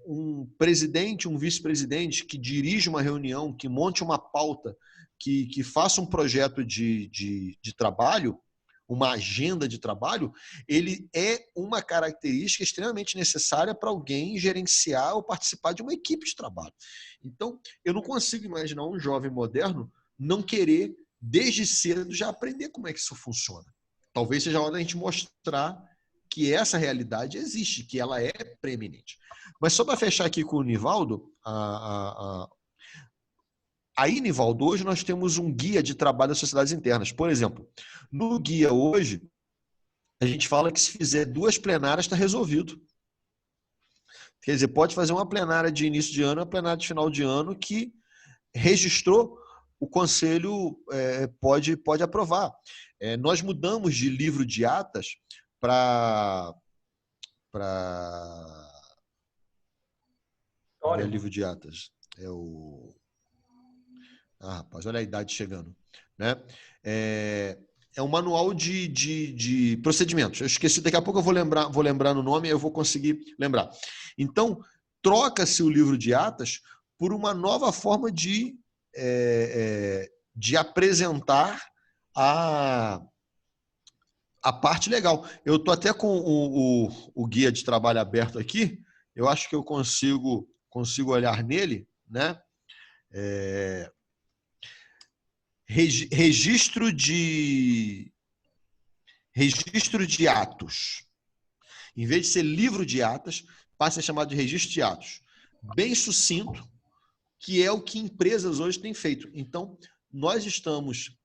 Um presidente, um vice-presidente que dirige uma reunião, que monte uma pauta, que faça um projeto de trabalho, uma agenda de trabalho, ele é uma característica extremamente necessária para alguém gerenciar ou participar de uma equipe de trabalho. Então, eu não consigo imaginar um jovem moderno não querer, desde cedo, já aprender como é que isso funciona. Talvez seja a hora da gente mostrar que essa realidade existe, que ela é preeminente. Mas só para fechar aqui com o Nivaldo, aí, Nivaldo, hoje nós temos um guia de trabalho das sociedades internas. Por exemplo, no guia hoje, a gente fala que se fizer 2 plenárias está resolvido. Quer dizer, pode fazer uma plenária de início de ano, uma plenária de final de ano que registrou, o conselho pode aprovar. Nós mudamos de livro de atas para... Não é livro de atas, é o... rapaz, olha a idade chegando. Né? É um manual de procedimentos. Eu esqueci, daqui a pouco eu vou lembrar no nome e eu vou conseguir lembrar. Então, troca-se o livro de atas por uma nova forma de apresentar a parte legal. Eu estou até com o guia de trabalho aberto aqui, eu acho que eu consigo olhar nele, né? Registro de atos. Em vez de ser livro de atas, passa a ser chamado de registro de atos. Bem sucinto, que é o que empresas hoje têm feito. Então, nós estamos,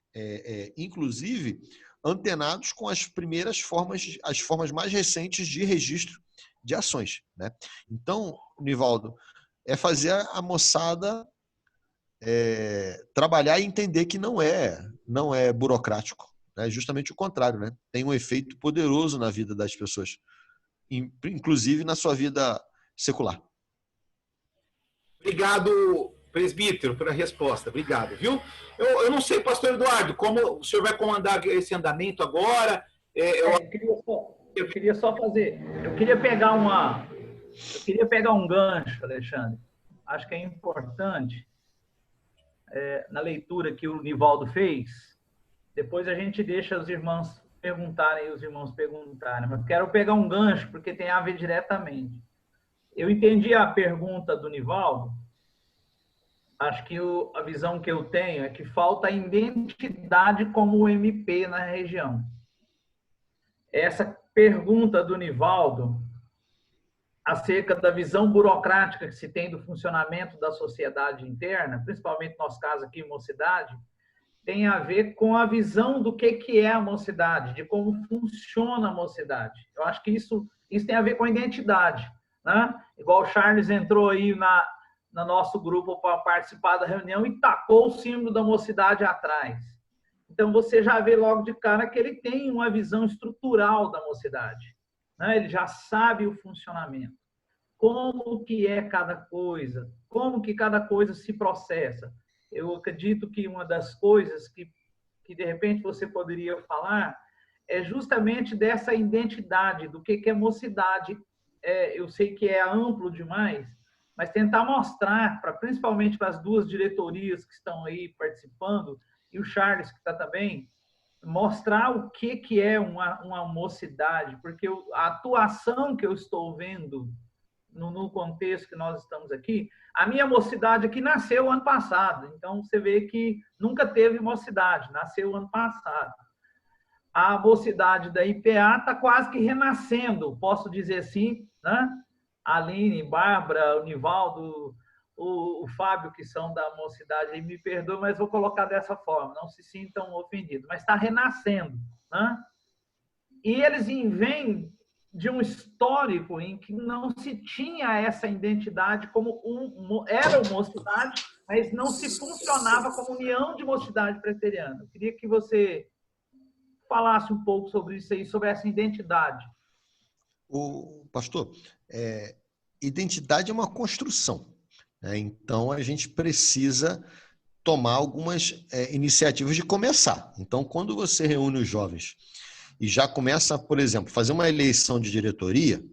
inclusive, antenados com as primeiras formas, as formas mais recentes de registro de ações. Né? Então, Nivaldo, é fazer a moçada trabalhar e entender que não é burocrático. É justamente o contrário. Né? Tem um efeito poderoso na vida das pessoas, inclusive na sua vida secular. Obrigado, presbítero, pela resposta. Obrigado, viu? Eu não sei, pastor Eduardo, como o senhor vai comandar esse andamento agora? Eu queria só fazer... Eu queria pegar um gancho, Alexandre. Acho que é importante na leitura que o Nivaldo fez, depois a gente deixa os irmãos perguntarem, mas quero pegar um gancho, porque tem a ver diretamente. Eu entendi a pergunta do Nivaldo, acho que a visão que eu tenho é que falta identidade como MP na região. Essa pergunta do Nivaldo, acerca da visão burocrática que se tem do funcionamento da sociedade interna, principalmente no nosso caso aqui, Mocidade, tem a ver com a visão do que é a mocidade, de como funciona a mocidade. Eu acho que isso tem a ver com a identidade, né? Igual o Charles entrou aí no nosso grupo para participar da reunião e tacou o símbolo da mocidade atrás. Então, você já vê logo de cara que ele tem uma visão estrutural da mocidade, né? Ele já sabe o funcionamento, como que é cada coisa, como que cada coisa se processa. Eu acredito que uma das coisas que de repente você poderia falar é justamente dessa identidade, do que é mocidade. Eu sei que é amplo demais, mas tentar mostrar, principalmente para as duas diretorias que estão aí participando, e o Charles, que está também, mostrar o que é uma mocidade, porque a atuação que eu estou vendo no contexto que nós estamos aqui, a minha mocidade aqui nasceu ano passado, então você vê que nunca teve mocidade, nasceu ano passado. A mocidade da IPA está quase que renascendo, posso dizer assim, né? A Aline, Bárbara, o Nivaldo, o Fábio, que são da mocidade, me perdoe, mas vou colocar dessa forma, não se sintam ofendidos, mas está renascendo, né? E eles vêm de um histórico em que não se tinha essa identidade como era uma mocidade, mas não se funcionava como união de mocidade presbiteriana. Eu queria que você falasse um pouco sobre isso aí, sobre essa identidade. Pastor, identidade é uma construção, né? Então, a gente precisa tomar algumas iniciativas de começar. Então, quando você reúne os jovens e já começa, por exemplo, fazer uma eleição de diretoria,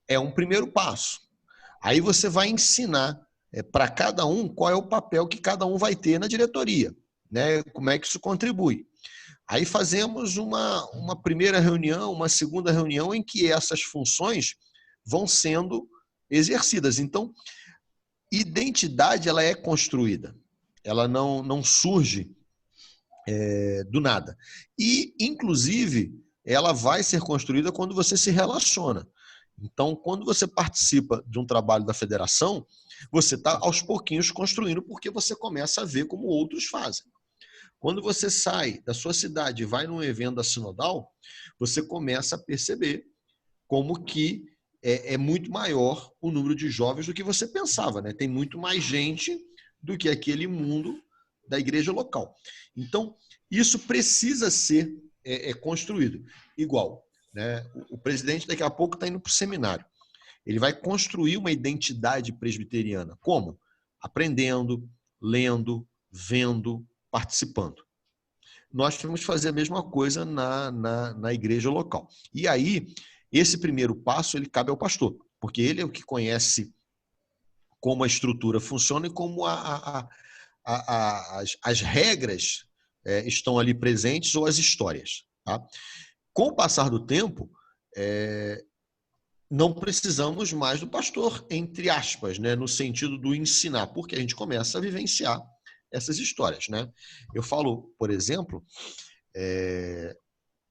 é um primeiro passo. Aí você vai ensinar para cada um qual é o papel que cada um vai ter na diretoria, né? Como é que isso contribui. Aí fazemos uma primeira reunião, uma segunda reunião em que essas funções vão sendo exercidas. Então, identidade ela é construída, ela não surge do nada. E, inclusive, ela vai ser construída quando você se relaciona. Então, quando você participa de um trabalho da federação, você está aos pouquinhos construindo, porque você começa a ver como outros fazem. Quando você sai da sua cidade e vai num evento da Sinodal, você começa a perceber como que é muito maior o número de jovens do que você pensava, né? Tem muito mais gente do que aquele mundo da igreja local. Então, isso precisa ser construído. Igual, né? O presidente daqui a pouco está indo para o seminário. Ele vai construir uma identidade presbiteriana. Como? Aprendendo, lendo, vendo, participando. Nós temos que fazer a mesma coisa na igreja local. E aí, esse primeiro passo, ele cabe ao pastor, porque ele é o que conhece como a estrutura funciona e como as regras estão ali presentes ou as histórias. Tá? Com o passar do tempo, não precisamos mais do pastor, entre aspas, né? No sentido do ensinar, porque a gente começa a vivenciar essas histórias. Né? Eu falo, por exemplo,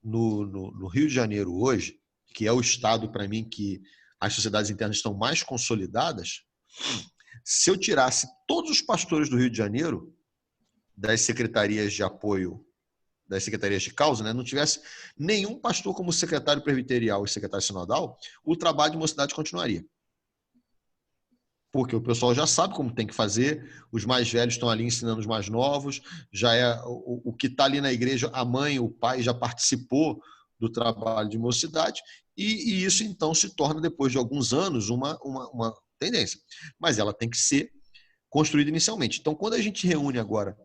no Rio de Janeiro hoje, que é o estado, para mim, que as sociedades internas estão mais consolidadas, se eu tirasse todos os pastores do Rio de Janeiro das secretarias de apoio, das secretarias de causa, né, não tivesse nenhum pastor como secretário presbiterial e secretário sinodal, o trabalho de mocidade continuaria. Porque o pessoal já sabe como tem que fazer, os mais velhos estão ali ensinando os mais novos, já é o que está ali na igreja, a mãe, o pai já participou do trabalho de mocidade, e isso então se torna, depois de alguns anos, uma tendência. Mas ela tem que ser construída inicialmente. Então, quando a gente reúne agora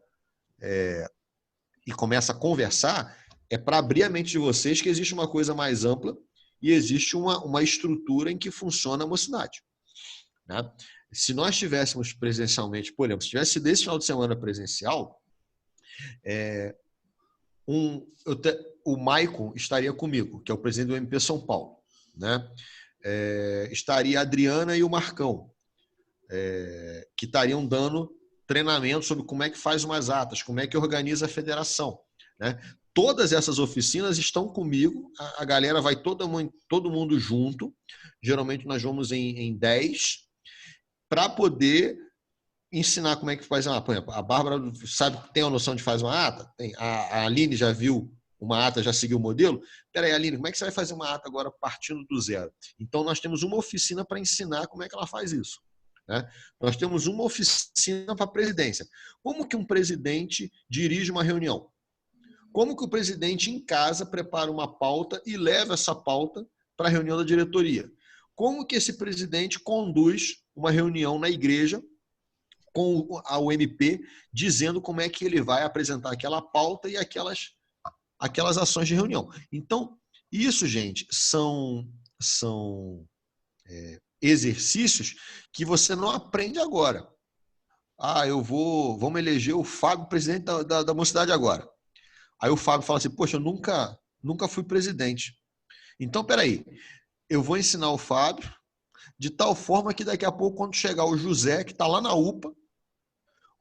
e começa a conversar, é para abrir a mente de vocês que existe uma coisa mais ampla e existe uma estrutura em que funciona a mocidade. Né? Se nós tivéssemos presencialmente, por exemplo, se tivesse sido esse final de semana presencial, o Maicon estaria comigo, que é o presidente do MP São Paulo, né? Estaria a Adriana e o Marcão, que estariam dando treinamento sobre como é que faz umas atas, como é que organiza a federação, né? Todas essas oficinas estão comigo, a galera vai todo mundo junto, geralmente nós vamos em 10, para poder ensinar como é que faz uma ata. Por exemplo, a Bárbara tem a noção de fazer uma ata? Tem. A Aline já viu uma ata, já seguiu o modelo? Peraí, Aline, como é que você vai fazer uma ata agora partindo do zero? Então, nós temos uma oficina para ensinar como é que ela faz isso, né? Nós temos uma oficina para a presidência. Como que um presidente dirige uma reunião? Como que o presidente em casa prepara uma pauta e leva essa pauta para a reunião da diretoria? Como que esse presidente conduz uma reunião na igreja com a UMP, dizendo como é que ele vai apresentar aquela pauta e aquelas ações de reunião. Então, isso, gente, são exercícios que você não aprende agora. Vamos eleger o Fábio presidente da mocidade agora. Aí o Fábio fala assim, poxa, eu nunca fui presidente. Então, peraí, eu vou ensinar o Fábio de tal forma que daqui a pouco, quando chegar o José, que está lá na UPA,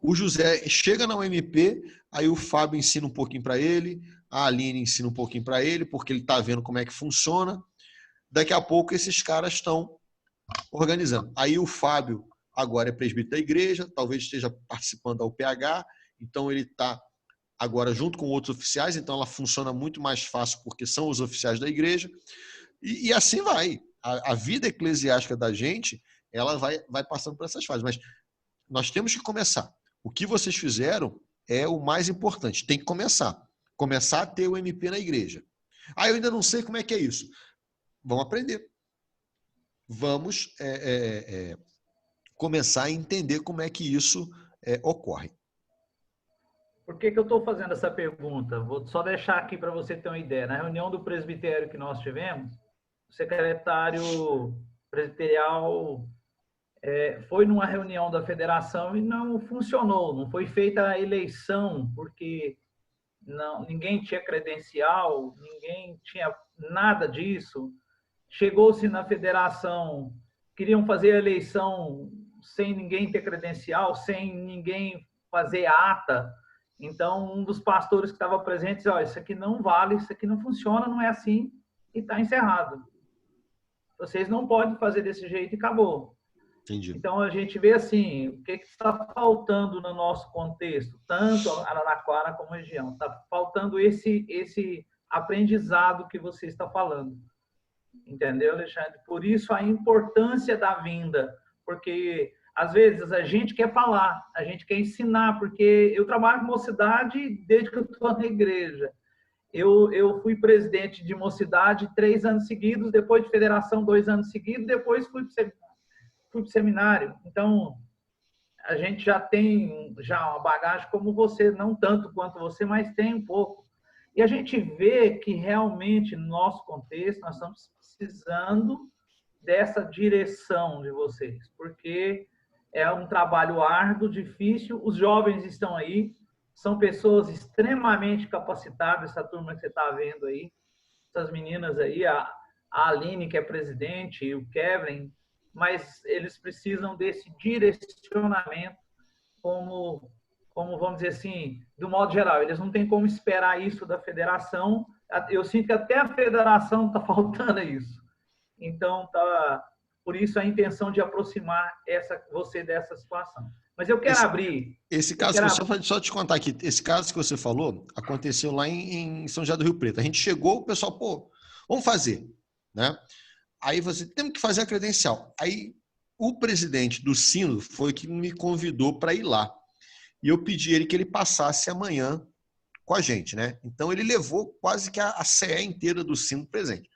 o José chega na UMP, aí o Fábio ensina um pouquinho para ele, a Aline ensina um pouquinho para ele, porque ele está vendo como é que funciona. Daqui a pouco esses caras estão organizando. Aí o Fábio agora é presbítero da igreja, talvez esteja participando da UPH, então ele está agora junto com outros oficiais, então ela funciona muito mais fácil porque são os oficiais da igreja, e assim vai. A vida eclesiástica da gente, ela vai passando por essas fases, mas nós temos que começar. O que vocês fizeram é o mais importante, tem que começar a ter o MP na igreja. Eu ainda não sei como é que é isso. Vamos aprender. Vamos começar a entender como é que isso ocorre. Por que eu estou fazendo essa pergunta? Vou só deixar aqui para você ter uma ideia. Na reunião do presbitério que nós tivemos, o secretário presbiterial foi numa reunião da federação e não funcionou, não foi feita a eleição, porque ninguém tinha credencial, ninguém tinha nada disso. Chegou-se na federação, queriam fazer a eleição sem ninguém ter credencial, sem ninguém fazer ata. Então, um dos pastores que estava presente disse, isso aqui não vale, isso aqui não funciona, não é assim, e está encerrado. Vocês não podem fazer desse jeito e acabou. Entendi. Então, a gente vê assim, o que está faltando no nosso contexto, tanto Araraquara como região. Está faltando esse aprendizado que você está falando. Entendeu, Alexandre? Por isso, a importância da vinda, porque às vezes a gente quer falar, a gente quer ensinar, porque eu trabalho com mocidade desde que eu estou na igreja. Eu fui presidente de mocidade 3 anos seguidos, depois de federação 2 anos seguidos, depois fui para o seminário. Então, a gente já tem uma bagagem como você, não tanto quanto você, mas tem um pouco. E a gente vê que realmente, no nosso contexto, nós estamos precisando dessa direção de vocês, porque é um trabalho árduo, difícil, os jovens estão aí, são pessoas extremamente capacitadas, essa turma que você está vendo aí, essas meninas aí, a Aline, que é presidente, o Kevin, mas eles precisam desse direcionamento como vamos dizer assim, do modo geral. Eles não têm como esperar isso da federação. Eu sinto que até a federação está faltando isso. Então, por isso a intenção de aproximar você dessa situação. Mas eu quero abrir... Esse caso, só te contar aqui, esse caso que você falou, aconteceu lá em São José do Rio Preto. A gente chegou, o pessoal, vamos fazer, né? Aí temos que fazer a credencial. Aí o presidente do Sínodo foi que me convidou para ir lá. E eu pedi ele que ele passasse amanhã com a gente, né? Então ele levou quase que a CE inteira do Sínodo presente.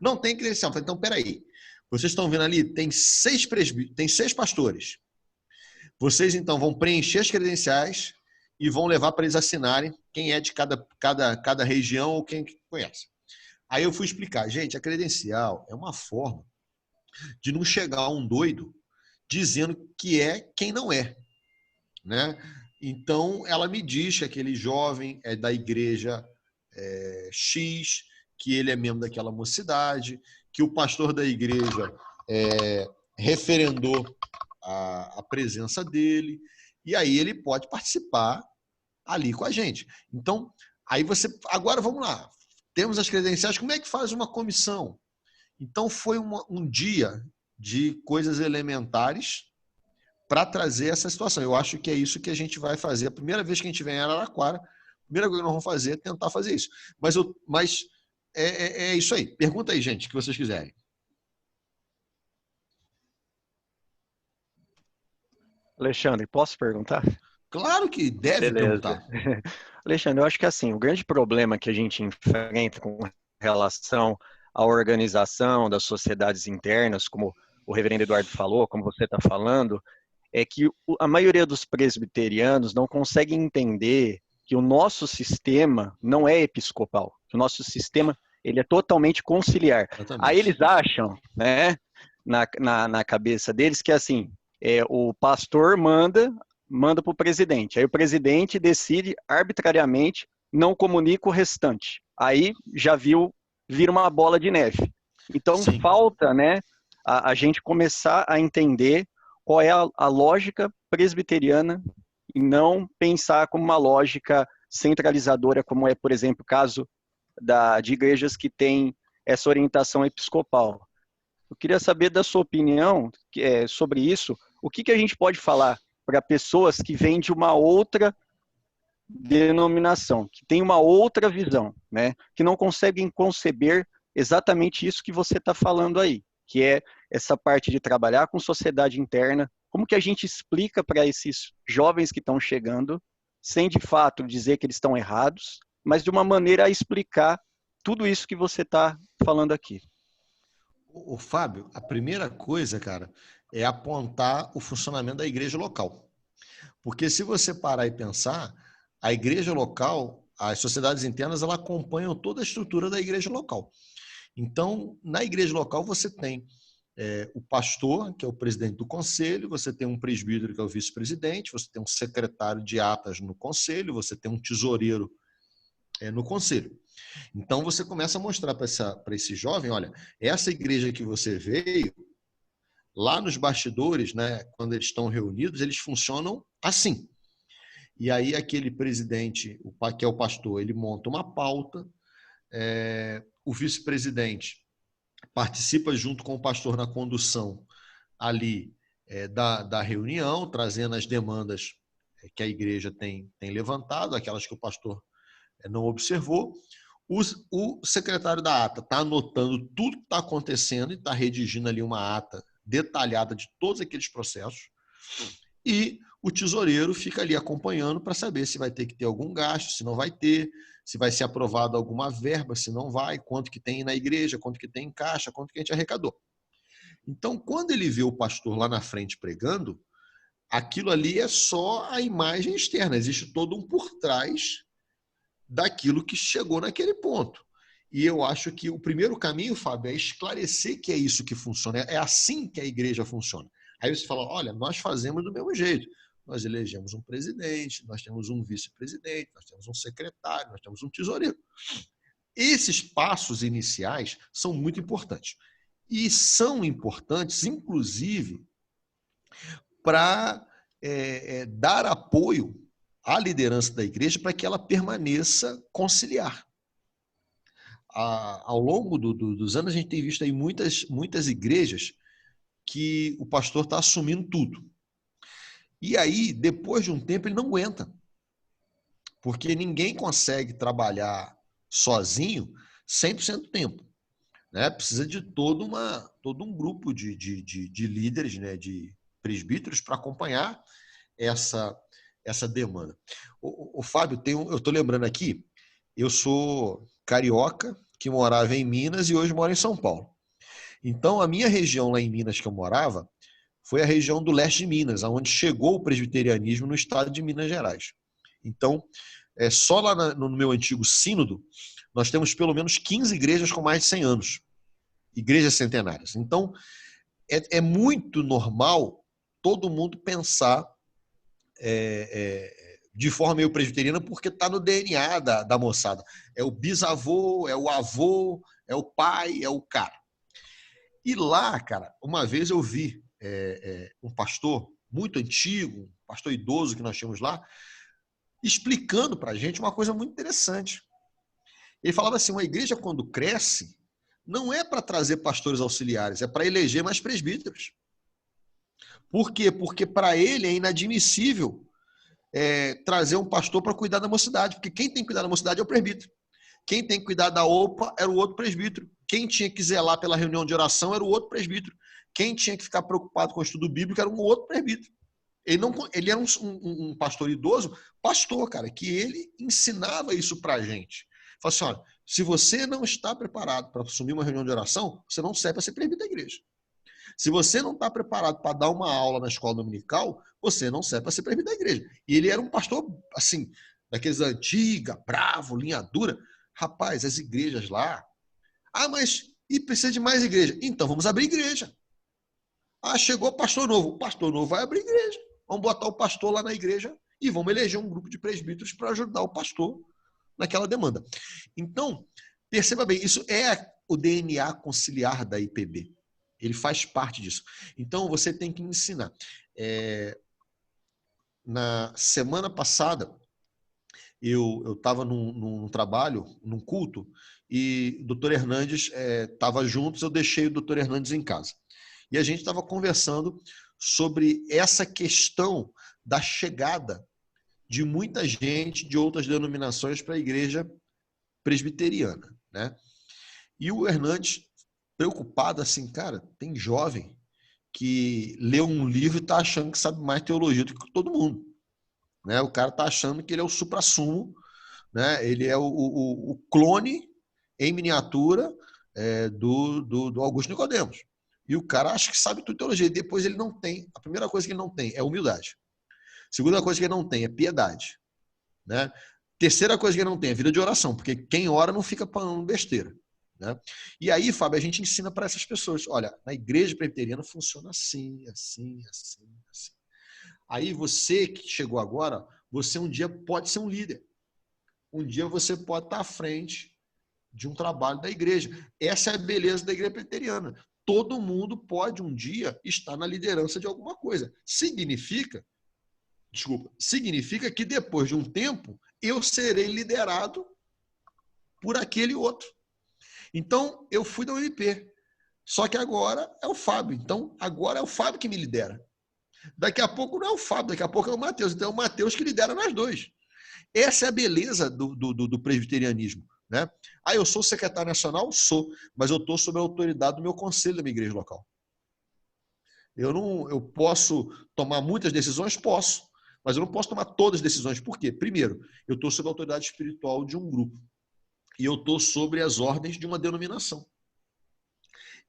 Não tem credencial. Eu falei, então, peraí. Vocês estão vendo ali, tem 6 pastores. Vocês, então, vão preencher as credenciais e vão levar para eles assinarem quem é de cada região ou quem conhece. Aí eu fui explicar. Gente, a credencial é uma forma de não chegar um doido dizendo que é quem não é, né? Então, ela me diz que aquele jovem é da igreja X, que ele é membro daquela mocidade, que o pastor da igreja referendou a presença dele, e aí ele pode participar ali com a gente. Então, aí você... Agora, vamos lá. Temos as credenciais. Como é que faz uma comissão? Então, foi um dia de coisas elementares para trazer essa situação. Eu acho que é isso que a gente vai fazer. A primeira vez que a gente vem em Araraquara, a primeira coisa que nós vamos fazer é tentar fazer isso. Mas é isso aí. Pergunta aí, gente, o que vocês quiserem. Alexandre, posso perguntar? Claro que deve Beleza. perguntar. Alexandre, eu acho que assim, o grande problema que a gente enfrenta com relação à organização das sociedades internas, como o reverendo Eduardo falou, como você está falando, é que a maioria dos presbiterianos não consegue entender que o nosso sistema não é episcopal, que o nosso sistema ele é totalmente conciliar. Exatamente. Aí eles acham, né, na cabeça deles que assim, o pastor manda para o presidente. Aí o presidente decide arbitrariamente, não comunica o restante. Aí já vira uma bola de neve. Então Sim. falta, né, a gente começar a entender qual é a lógica presbiteriana e não pensar como uma lógica centralizadora, como é, por exemplo, o caso de igrejas que têm essa orientação episcopal. Eu queria saber da sua opinião sobre isso. O que a gente pode falar para pessoas que vêm de uma outra denominação, que tem uma outra visão, né? Que não conseguem conceber exatamente isso que você está falando aí, que é essa parte de trabalhar com sociedade interna. Como que a gente explica para esses jovens que estão chegando, sem de fato dizer que eles estão errados, mas de uma maneira a explicar tudo isso que você está falando aqui? O Fábio, a primeira coisa, cara, é apontar o funcionamento da igreja local. Porque se você parar e pensar, a igreja local, as sociedades internas, elas acompanham toda a estrutura da igreja local. Então, na igreja local, você tem o pastor, que é o presidente do conselho, você tem um presbítero, que é o vice-presidente, você tem um secretário de atas no conselho, você tem um tesoureiro no conselho. Então, você começa a mostrar para esse jovem, olha, essa igreja que você veio, lá nos bastidores, né, quando eles estão reunidos, eles funcionam assim. E aí aquele presidente, que é o pastor, ele monta uma pauta, o vice-presidente participa junto com o pastor na condução ali da reunião, trazendo as demandas que a igreja tem levantado, aquelas que o pastor não observou. O secretário da ata está anotando tudo que está acontecendo e está redigindo ali uma ata detalhada de todos aqueles processos. E o tesoureiro fica ali acompanhando para saber se vai ter que ter algum gasto, se não vai ter, se vai ser aprovada alguma verba, se não vai, quanto que tem na igreja, quanto que tem em caixa, quanto que a gente arrecadou. Então, quando ele vê o pastor lá na frente pregando, aquilo ali é só a imagem externa, existe todo um por trás daquilo que chegou naquele ponto. E eu acho que o primeiro caminho, Fábio, é esclarecer que é isso que funciona, é assim que a igreja funciona. Aí você fala, olha, nós fazemos do mesmo jeito. Nós elegemos um presidente, nós temos um vice-presidente, nós temos um secretário, nós temos um tesoureiro. Esses passos iniciais são muito importantes. E são importantes, inclusive, para dar apoio à liderança da igreja para que ela permaneça conciliar. Ao longo dos anos, a gente tem visto aí muitas igrejas que o pastor está assumindo tudo. E aí, depois de um tempo, ele não aguenta. Porque ninguém consegue trabalhar sozinho 100% do tempo. Né? Precisa de todo um grupo de líderes, né? De presbíteros para acompanhar essa demanda. O Fábio, eu estou lembrando aqui, eu sou carioca, que morava em Minas e hoje moro em São Paulo. Então, a minha região lá em Minas que eu morava foi a região do leste de Minas, onde chegou o presbiterianismo no estado de Minas Gerais. Então, só lá no meu antigo sínodo, nós temos pelo menos 15 igrejas com mais de 100 anos. Igrejas centenárias. Então, é muito normal todo mundo pensar de forma meio presbiteriana, porque está no DNA da moçada. É o bisavô, é o avô, é o pai, é o cara. E lá, cara, uma vez eu vi um pastor muito antigo, um pastor idoso que nós tínhamos lá, explicando para a gente uma coisa muito interessante. Ele falava assim, uma igreja quando cresce, não é para trazer pastores auxiliares, é para eleger mais presbíteros. Por quê? Porque para ele é inadmissível trazer um pastor para cuidar da mocidade, porque quem tem que cuidar da mocidade é o presbítero. Quem tem que cuidar da OPA era o outro presbítero. Quem tinha que zelar pela reunião de oração era o outro presbítero. Quem tinha que ficar preocupado com o estudo bíblico era um outro presbítero. Ele era um pastor idoso, pastor, cara, que ele ensinava isso pra gente. Falou assim, olha, se você não está preparado para assumir uma reunião de oração, você não serve para ser presbítero da igreja. Se você não está preparado para dar uma aula na escola dominical, você não serve para ser presbítero da igreja. E ele era um pastor, assim, daqueles antiga, bravo, linha dura. Rapaz, as igrejas lá... mas e precisa de mais igreja? Então vamos abrir igreja. Chegou pastor novo. O pastor novo vai abrir igreja. Vamos botar o pastor lá na igreja e vamos eleger um grupo de presbíteros para ajudar o pastor naquela demanda. Então, perceba bem, isso é o DNA conciliar da IPB. Ele faz parte disso. Então, você tem que ensinar. Na semana passada, eu estava num trabalho, num culto, e o doutor Hernandes estava juntos, eu deixei o doutor Hernandes em casa. E a gente estava conversando sobre essa questão da chegada de muita gente de outras denominações para a igreja presbiteriana, né? E o Hernandes, preocupado assim, cara, tem jovem que lê um livro e está achando que sabe mais teologia do que todo mundo, né? O cara está achando que ele é o suprassumo, né? Ele é o clone em miniatura do Augusto Nicodemos. E o cara acha que sabe tudo teologia. E depois ele não tem. A primeira coisa que ele não tem é humildade. A segunda coisa que ele não tem é piedade, né? Terceira coisa que ele não tem é vida de oração, porque quem ora não fica falando besteira, né? E aí, Fábio, a gente ensina para essas pessoas, olha, na igreja presbiteriana funciona assim, assim, assim, assim. Aí você que chegou agora, você um dia pode ser um líder. Um dia você pode estar à frente de um trabalho da igreja. Essa é a beleza da igreja presbiteriana. Todo mundo pode um dia estar na liderança de alguma coisa. Significa que depois de um tempo eu serei liderado por aquele outro. Então, eu fui da UNP. Só que agora é o Fábio. Então, agora é o Fábio que me lidera. Daqui a pouco não é o Fábio, daqui a pouco é o Mateus. Então, é o Mateus que lidera nós dois. Essa é a beleza do presbiterianismo, né? Eu sou secretário nacional? Sou, mas eu estou sob a autoridade do meu conselho da minha igreja local. Eu posso tomar muitas decisões? Posso, mas eu não posso tomar todas as decisões. Por quê? Primeiro, eu estou sob a autoridade espiritual de um grupo e eu estou sobre as ordens de uma denominação.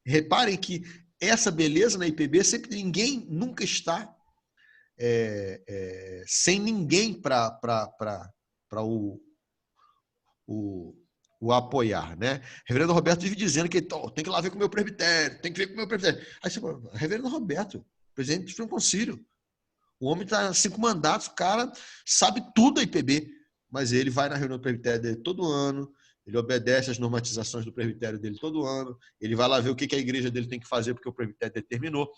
Reparem que essa beleza na IPB, sempre ninguém nunca está sem ninguém para o apoiar, né? Reverendo Roberto vive dizendo que tem que ir lá ver com o meu presbitério, tem que ver com o meu presbitério. Aí você fala, Reverendo Roberto, presidente do Supremo Concílio, o homem está 5 mandatos, o cara sabe tudo da IPB, mas ele vai na reunião do presbitério dele todo ano, ele obedece às normatizações do presbitério dele todo ano, ele vai lá ver o que a igreja dele tem que fazer porque o presbitério determinou.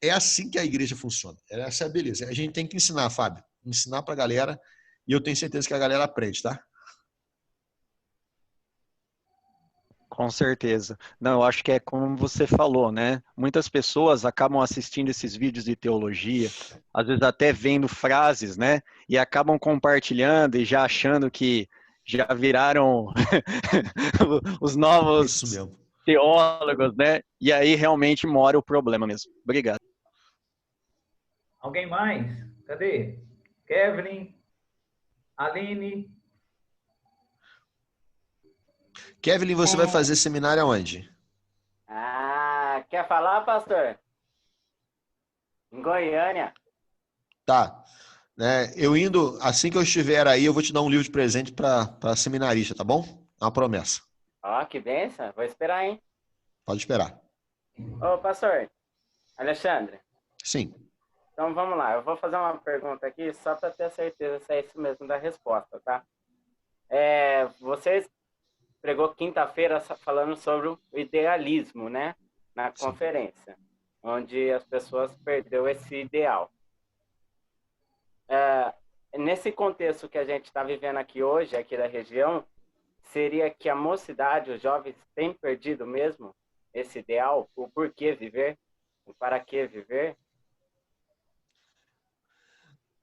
É assim que a igreja funciona. Essa é a beleza. A gente tem que ensinar, Fábio. Ensinar para a galera. E eu tenho certeza que a galera aprende, tá? Com certeza. Não, eu acho que é como você falou, né? Muitas pessoas acabam assistindo esses vídeos de teologia, às vezes até vendo frases, né? E acabam compartilhando e já achando que já viraram os novos teólogos, né? E aí realmente mora o problema mesmo. Obrigado. Alguém mais? Cadê? Kevin? Aline? Kevin, você vai fazer seminário aonde? Quer falar, pastor? Em Goiânia. Tá. Eu indo, assim que eu estiver aí, eu vou te dar um livro de presente para seminarista, tá bom? É uma promessa. Que benção. Vou esperar, hein? Pode esperar. Ô, pastor. Alexandre. Sim. Então vamos lá, eu vou fazer uma pergunta aqui só para ter certeza se é isso mesmo da resposta, tá? Vocês pregou quinta-feira falando sobre o idealismo, né? Na conferência, onde as pessoas perderam esse ideal. Nesse contexto que a gente está vivendo aqui hoje, aqui da região, seria que a mocidade, os jovens, têm perdido mesmo esse ideal? O porquê viver? O para que viver?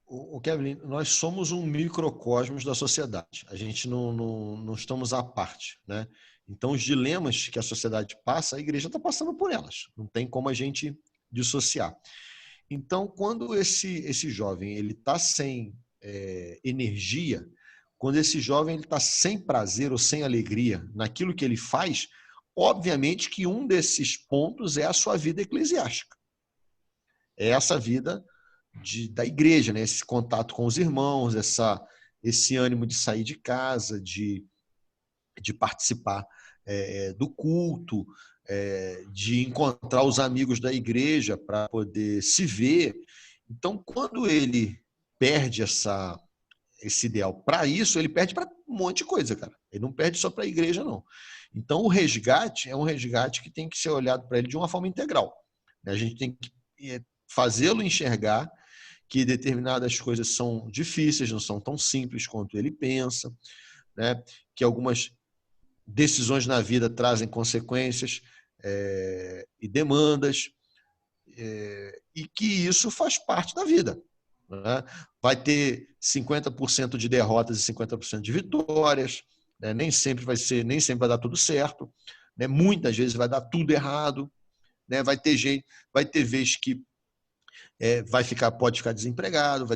O Kevin, nós somos um microcosmos da sociedade. A gente não estamos à parte, né? Então, os dilemas que a sociedade passa, a igreja está passando por elas. Não tem como a gente dissociar. Então, quando esse jovem ele está sem energia, quando esse jovem está sem prazer ou sem alegria naquilo que ele faz, obviamente que um desses pontos é a sua vida eclesiástica. É essa vida da igreja, né? Esse contato com os irmãos, esse ânimo de sair de casa, de participar do culto, de encontrar os amigos da igreja para poder se ver. Então, quando ele perde esse ideal para isso, ele perde para um monte de coisa, cara. Ele não perde só para a igreja, não. Então, o resgate é um resgate que tem que ser olhado para ele de uma forma integral. A gente tem que fazê-lo enxergar que determinadas coisas são difíceis, não são tão simples quanto ele pensa, né? Que algumas decisões na vida trazem consequências e demandas, e que isso faz parte da vida, né? Vai ter 50% de derrotas e 50% de vitórias, né? Nem sempre vai dar tudo certo, né? Muitas vezes vai dar tudo errado, né? Vai ter vez que pode ficar desempregado,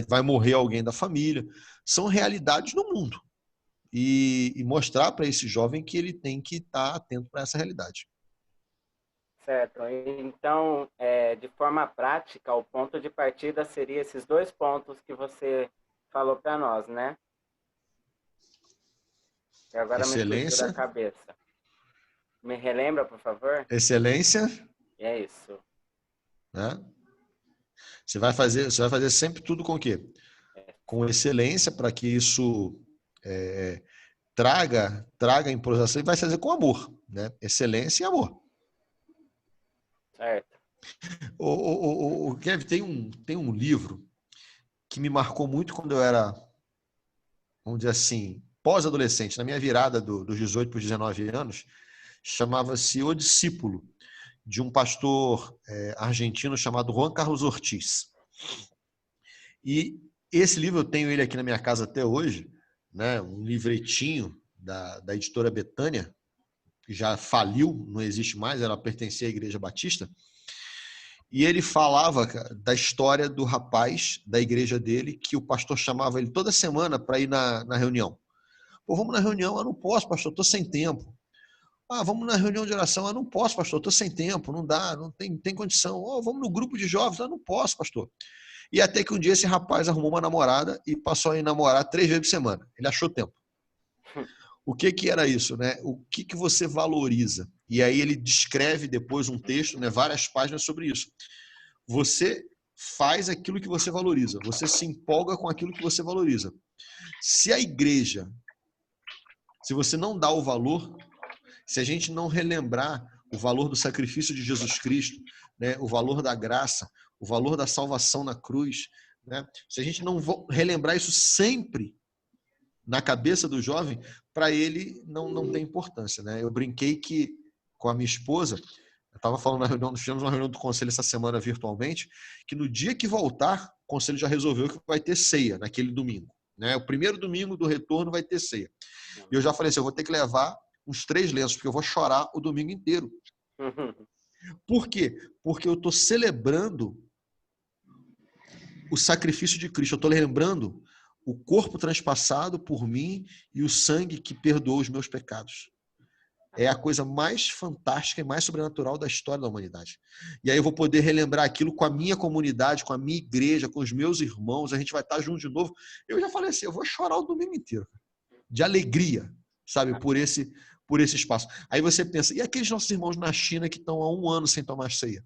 vai morrer alguém da família. São realidades no mundo. E mostrar para esse jovem que ele tem que estar atento para essa realidade. Certo. Então, de forma prática, o ponto de partida seria esses 2 pontos que você falou para nós, né? E agora Excelência. me fugiu da cabeça. Me relembra, por favor? Excelência. É isso. Né? Você vai fazer sempre tudo com o quê? Com excelência, para que isso traga improvisação, e vai fazer com amor, né? Excelência e amor. Certo. O Kevin, tem um livro que me marcou muito quando eu era, vamos dizer assim, pós-adolescente, na minha virada dos 18 para os 19 anos, chamava-se O Discípulo, de um pastor argentino chamado Juan Carlos Ortiz. E esse livro, eu tenho ele aqui na minha casa até hoje, né? Um livretinho da editora Betânia, que já faliu, não existe mais, ela pertencia à Igreja Batista. E ele falava da história do rapaz da igreja dele, que o pastor chamava ele toda semana para ir na reunião. Pô, vamos na reunião? Eu não posso, pastor, estou sem tempo. Ah, vamos na reunião de oração. Eu não posso, pastor, estou sem tempo, não dá, não tem condição. Oh, vamos no grupo de jovens. Eu não posso, pastor. E até que um dia esse rapaz arrumou uma namorada e passou a namorar 3 vezes por semana. Ele achou tempo. O que era isso, né? O que você valoriza? E aí ele descreve depois um texto, né, várias páginas sobre isso. Você faz aquilo que você valoriza. Você se empolga com aquilo que você valoriza. Se a igreja, se você não dá o valor, se a gente não relembrar o valor do sacrifício de Jesus Cristo, né, o valor da graça, o valor da salvação na cruz, né, se a gente não relembrar isso sempre na cabeça do jovem, para ele não tem importância, né? Eu brinquei que com a minha esposa, eu estava falando na reunião, nós tivemos uma reunião do conselho essa semana virtualmente, que no dia que voltar, o conselho já resolveu que vai ter ceia naquele domingo, né? O primeiro domingo do retorno vai ter ceia. E eu já falei assim, eu vou ter que levar uns 3 lenços, porque eu vou chorar o domingo inteiro. Por quê? Porque eu estou celebrando o sacrifício de Cristo, eu estou lembrando o corpo transpassado por mim e o sangue que perdoou os meus pecados. É a coisa mais fantástica e mais sobrenatural da história da humanidade. E aí eu vou poder relembrar aquilo com a minha comunidade, com a minha igreja, com os meus irmãos, a gente vai estar junto de novo. Eu já falei assim, eu vou chorar o domingo inteiro, de alegria, sabe, por esse espaço. Aí você pensa, e aqueles nossos irmãos na China que estão há 1 ano sem tomar ceia?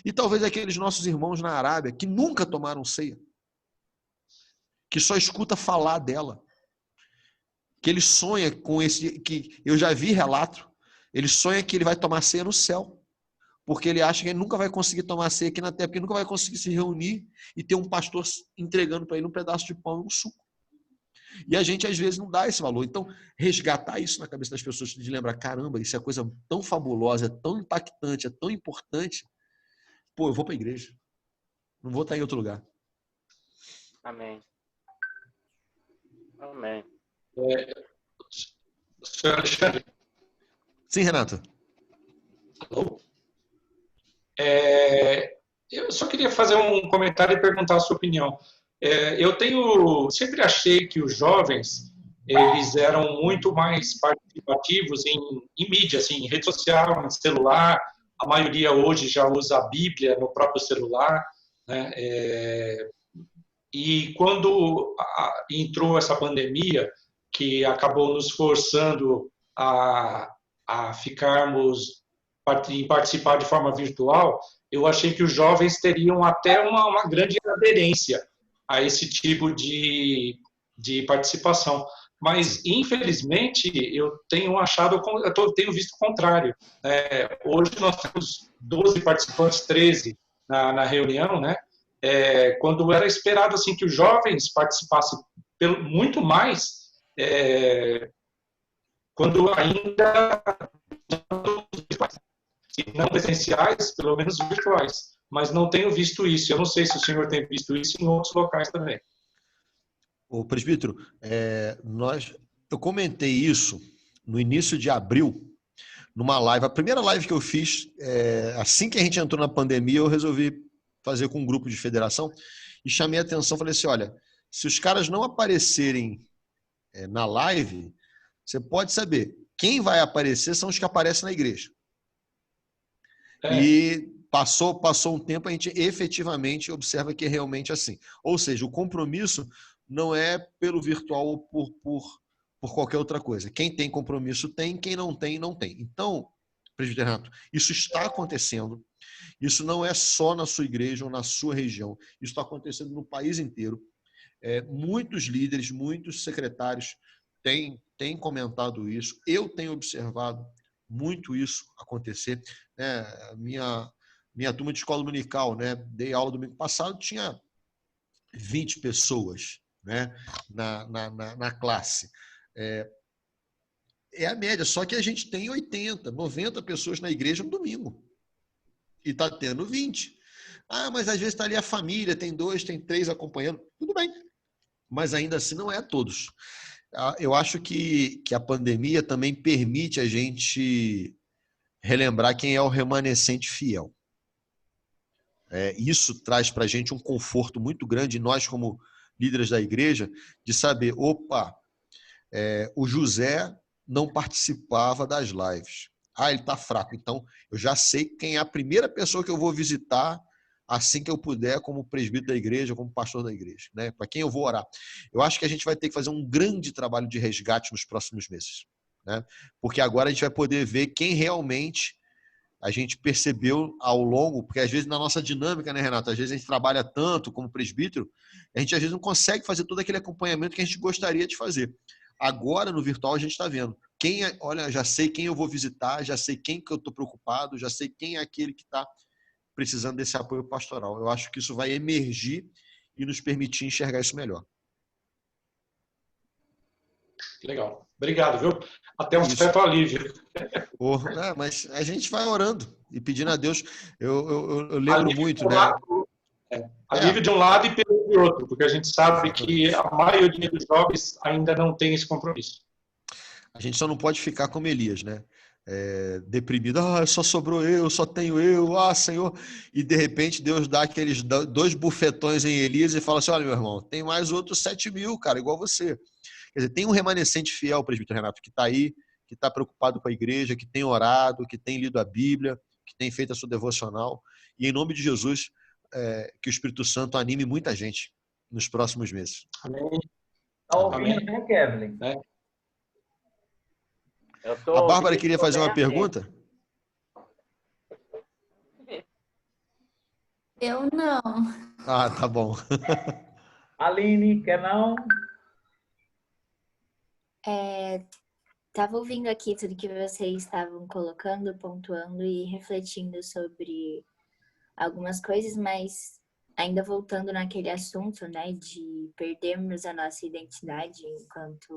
E talvez aqueles nossos irmãos na Arábia que nunca tomaram ceia, que só escuta falar dela, que ele sonha com esse, que eu já vi relato, ele sonha que ele vai tomar ceia no céu, porque ele acha que ele nunca vai conseguir tomar ceia aqui na terra, porque ele nunca vai conseguir se reunir e ter um pastor entregando para ele um pedaço de pão e um suco. E a gente, às vezes, não dá esse valor. Então, resgatar isso na cabeça das pessoas, de lembrar, caramba, isso é coisa tão fabulosa, é tão impactante, é tão importante. Pô, eu vou para a igreja. Não vou estar em outro lugar. Amém. Amém. Senhor Alexandre. Sim, Renato. Alô? Eu só queria fazer um comentário e perguntar a sua opinião. Sempre achei que os jovens eles eram muito mais participativos em mídia, assim, em rede social, em celular. A maioria hoje já usa a Bíblia no próprio celular, né? E quando entrou essa pandemia, que acabou nos forçando a participar de forma virtual, eu achei que os jovens teriam até uma grande aderência a esse tipo de participação. Mas, infelizmente, eu tenho visto o contrário. Hoje nós temos 12 participantes, 13 na reunião, né? Quando era esperado assim, que os jovens participassem muito mais, quando ainda não presenciais, pelo menos virtuais. Mas não tenho visto isso. Eu não sei se o senhor tem visto isso em outros locais também. Ô, presbítero, eu comentei isso no início de abril, numa live. A primeira live que eu fiz, assim que a gente entrou na pandemia, eu resolvi fazer com um grupo de federação e chamei a atenção, falei assim, olha, se os caras não aparecerem na live, você pode saber, quem vai aparecer são os que aparecem na igreja. E passou um tempo, a gente efetivamente observa que é realmente assim. Ou seja, o compromisso não é pelo virtual ou por qualquer outra coisa. Quem tem compromisso tem, quem não tem, não tem. Então, presbítero Renato, isso está acontecendo. Isso não é só na sua igreja ou na sua região. Isso está acontecendo no país inteiro. Muitos líderes, muitos secretários têm comentado isso. Eu tenho observado muito isso acontecer. Minha turma de escola dominical, né? Dei aula domingo passado, tinha 20 pessoas, né? na classe. É a média, só que a gente tem 80, 90 pessoas na igreja no domingo. E está tendo 20. Mas às vezes está ali a família, tem 2, tem 3 acompanhando. Tudo bem. Mas ainda assim não é a todos. Eu acho que a pandemia também permite a gente relembrar quem é o remanescente fiel. Isso traz para a gente um conforto muito grande, nós como líderes da igreja, de saber, o José não participava das lives. Ele está fraco. Então, eu já sei quem é a primeira pessoa que eu vou visitar assim que eu puder, como presbítero da igreja, como pastor da igreja, né? Para quem eu vou orar. Eu acho que a gente vai ter que fazer um grande trabalho de resgate nos próximos meses, né? Porque agora a gente vai poder ver quem realmente a gente percebeu ao longo, porque às vezes na nossa dinâmica, né, Renato? Às vezes a gente trabalha tanto como presbítero, a gente às vezes não consegue fazer todo aquele acompanhamento que a gente gostaria de fazer. Agora, no virtual, a gente está vendo. Olha, já sei quem eu vou visitar, já sei quem que eu estou preocupado, já sei quem é aquele que está precisando desse apoio pastoral. Eu acho que isso vai emergir e nos permitir enxergar isso melhor. Legal. Obrigado, viu? Até um certo alívio. Mas a gente vai orando e pedindo a Deus. Eu lembro alívio muito, né? Alívio de um lado e pelo de outro, porque a gente sabe que a maioria dos jovens ainda não tem esse compromisso. A gente só não pode ficar como Elias, né? Deprimido, só sobrou eu, só tenho eu, Senhor. E de repente Deus dá aqueles 2 bufetões em Elias e fala assim: olha, meu irmão, tem mais outros 7.000, cara, igual você. Quer dizer, tem um remanescente fiel, presbítero Renato, que está aí, que está preocupado com a igreja, que tem orado, que tem lido a Bíblia, que tem feito a sua devocional. E em nome de Jesus, que o Espírito Santo anime muita gente nos próximos meses. Amém. Está ouvindo, né, Kevin? A Bárbara queria fazer uma pergunta? Eu não. Ah, tá bom. Aline, quer não? Tava ouvindo aqui tudo que vocês estavam colocando, pontuando e refletindo sobre algumas coisas, mas ainda voltando naquele assunto, né, de perdermos a nossa identidade enquanto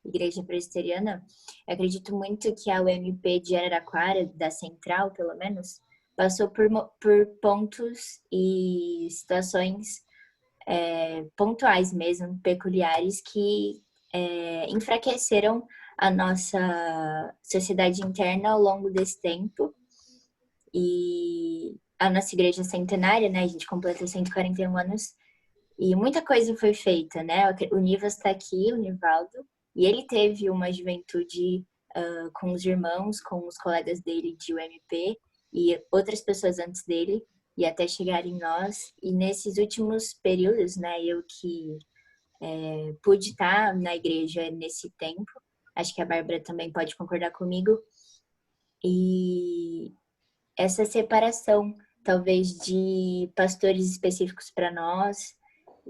igreja presbiteriana, eu acredito muito que a UMP de Araraquara, da Central, pelo menos, passou por pontos e situações pontuais mesmo, peculiares, que enfraqueceram a nossa sociedade interna ao longo desse tempo. E a nossa igreja centenária, né? A gente completa 141 anos e muita coisa foi feita, né? O Nivas está aqui, o Nivaldo, e ele teve uma juventude com os irmãos, com os colegas dele de UMP e outras pessoas antes dele, e até chegar em nós. E nesses últimos períodos, né? Eu que pude estar na igreja nesse tempo, acho que a Bárbara também pode concordar comigo, e essa separação, talvez, de pastores específicos para nós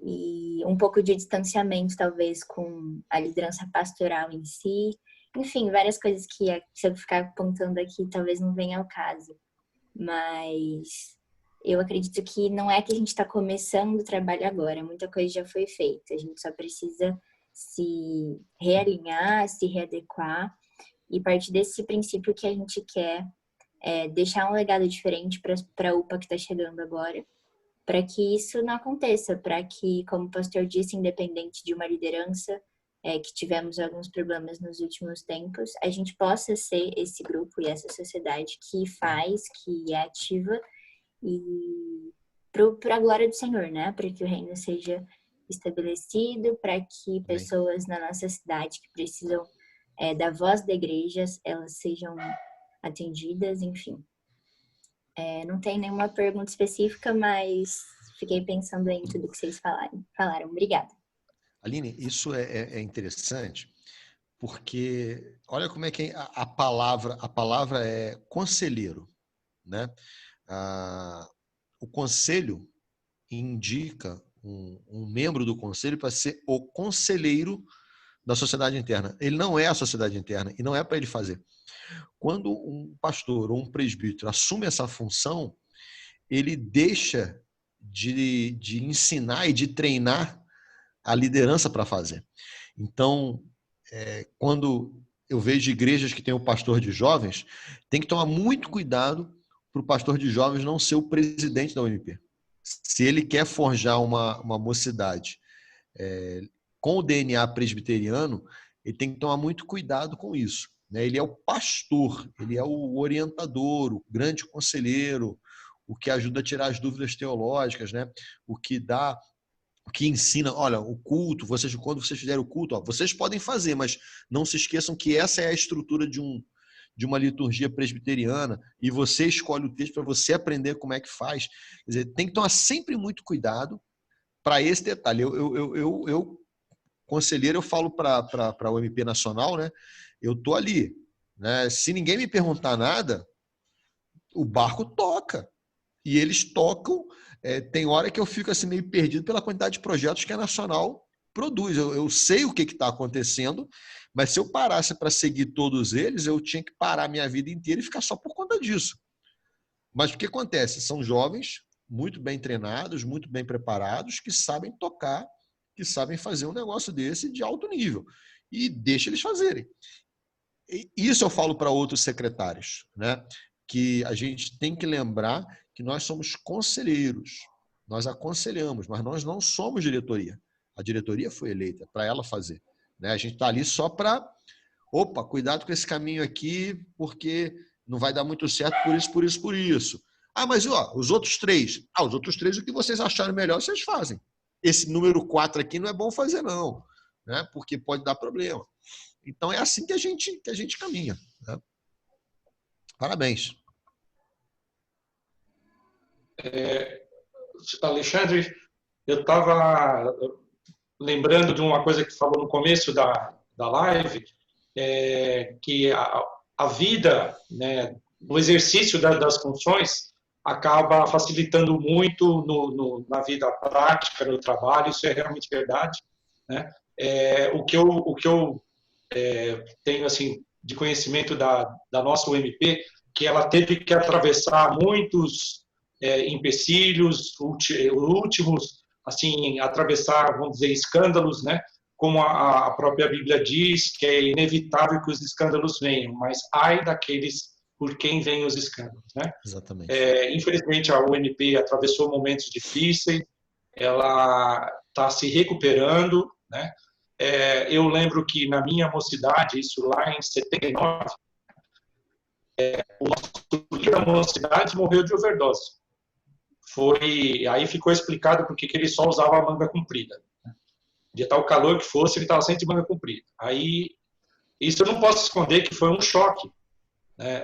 e um pouco de distanciamento, talvez, com a liderança pastoral em si. Enfim, várias coisas que, se eu ficar apontando aqui, talvez não venha ao caso. Mas eu acredito que não é que a gente está começando o trabalho agora, muita coisa já foi feita. A gente só precisa se realinhar, se readequar e partir desse princípio que a gente quer deixar um legado diferente para a UPA que está chegando agora, para que isso não aconteça, para que, como o pastor disse, independente de uma liderança, que tivemos alguns problemas nos últimos tempos, a gente possa ser esse grupo e essa sociedade que faz, que é ativa e para a glória do Senhor, né? Para que o reino seja estabelecido, para que pessoas na nossa cidade que precisam da voz da igreja, elas sejam atendidas, enfim. Não tem nenhuma pergunta específica, mas fiquei pensando em tudo que vocês falaram. Obrigada. Aline, isso é interessante, porque olha como é que a palavra é conselheiro, né? O conselho indica um membro do conselho para ser o conselheiro da sociedade interna. Ele não é a sociedade interna e não é para ele fazer. Quando um pastor ou um presbítero assume essa função, ele deixa de ensinar e de treinar a liderança para fazer. Então, quando eu vejo igrejas que têm o pastor de jovens, tem que tomar muito cuidado para o pastor de jovens não ser o presidente da UMP. Se ele quer forjar uma mocidade com o DNA presbiteriano, ele tem que tomar muito cuidado com isso. Ele é o pastor, ele é o orientador, o grande conselheiro, o que ajuda a tirar as dúvidas teológicas, né? O que ensina, olha, o culto, quando vocês fizerem o culto, vocês podem fazer, mas não se esqueçam que essa é a estrutura de uma liturgia presbiteriana e você escolhe o texto para você aprender como é que faz. Quer dizer, tem que tomar sempre muito cuidado para esse detalhe. Eu conselheiro, eu falo para a UMP Nacional, né? Eu tô ali, né? Se ninguém me perguntar nada, o barco toca. E eles tocam. Tem hora que eu fico assim meio perdido pela quantidade de projetos que a Nacional produz. Eu sei o que está acontecendo, mas se eu parasse para seguir todos eles, eu tinha que parar minha vida inteira e ficar só por conta disso. Mas o que acontece? São jovens muito bem treinados, muito bem preparados, que sabem tocar, que sabem fazer um negócio desse de alto nível. E deixa eles fazerem. Isso eu falo para outros secretários, né? Que a gente tem que lembrar que nós somos conselheiros, nós aconselhamos, mas nós não somos diretoria. A diretoria foi eleita para ela fazer, né? A gente está ali só para, cuidado com esse caminho aqui, porque não vai dar muito certo por isso. Mas os outros três, o que vocês acharem melhor, vocês fazem. Esse número 4 aqui não é bom fazer não, né? Porque pode dar problema. Então é assim que a gente caminha, né? Parabéns. Alexandre, eu estava lembrando de uma coisa que falou no começo da live, que a vida, né, o exercício das funções acaba facilitando muito na vida prática, no trabalho, isso é realmente verdade, né? O que eu tenho assim de conhecimento da nossa UMP, que ela teve que atravessar muitos empecilhos, últimos, assim, atravessar, vamos dizer, escândalos, né? Como a própria Bíblia diz, que é inevitável que os escândalos venham, mas ai daqueles por quem vêm os escândalos, né? Exatamente. Infelizmente, a UMP atravessou momentos difíceis, ela está se recuperando, né? Eu lembro que na minha mocidade, isso lá em 79, o nosso líder da mocidade morreu de overdose. Aí ficou explicado porque que ele só usava a manga comprida. De tal calor que fosse, ele estava sempre de manga comprida. Aí, isso eu não posso esconder que foi um choque.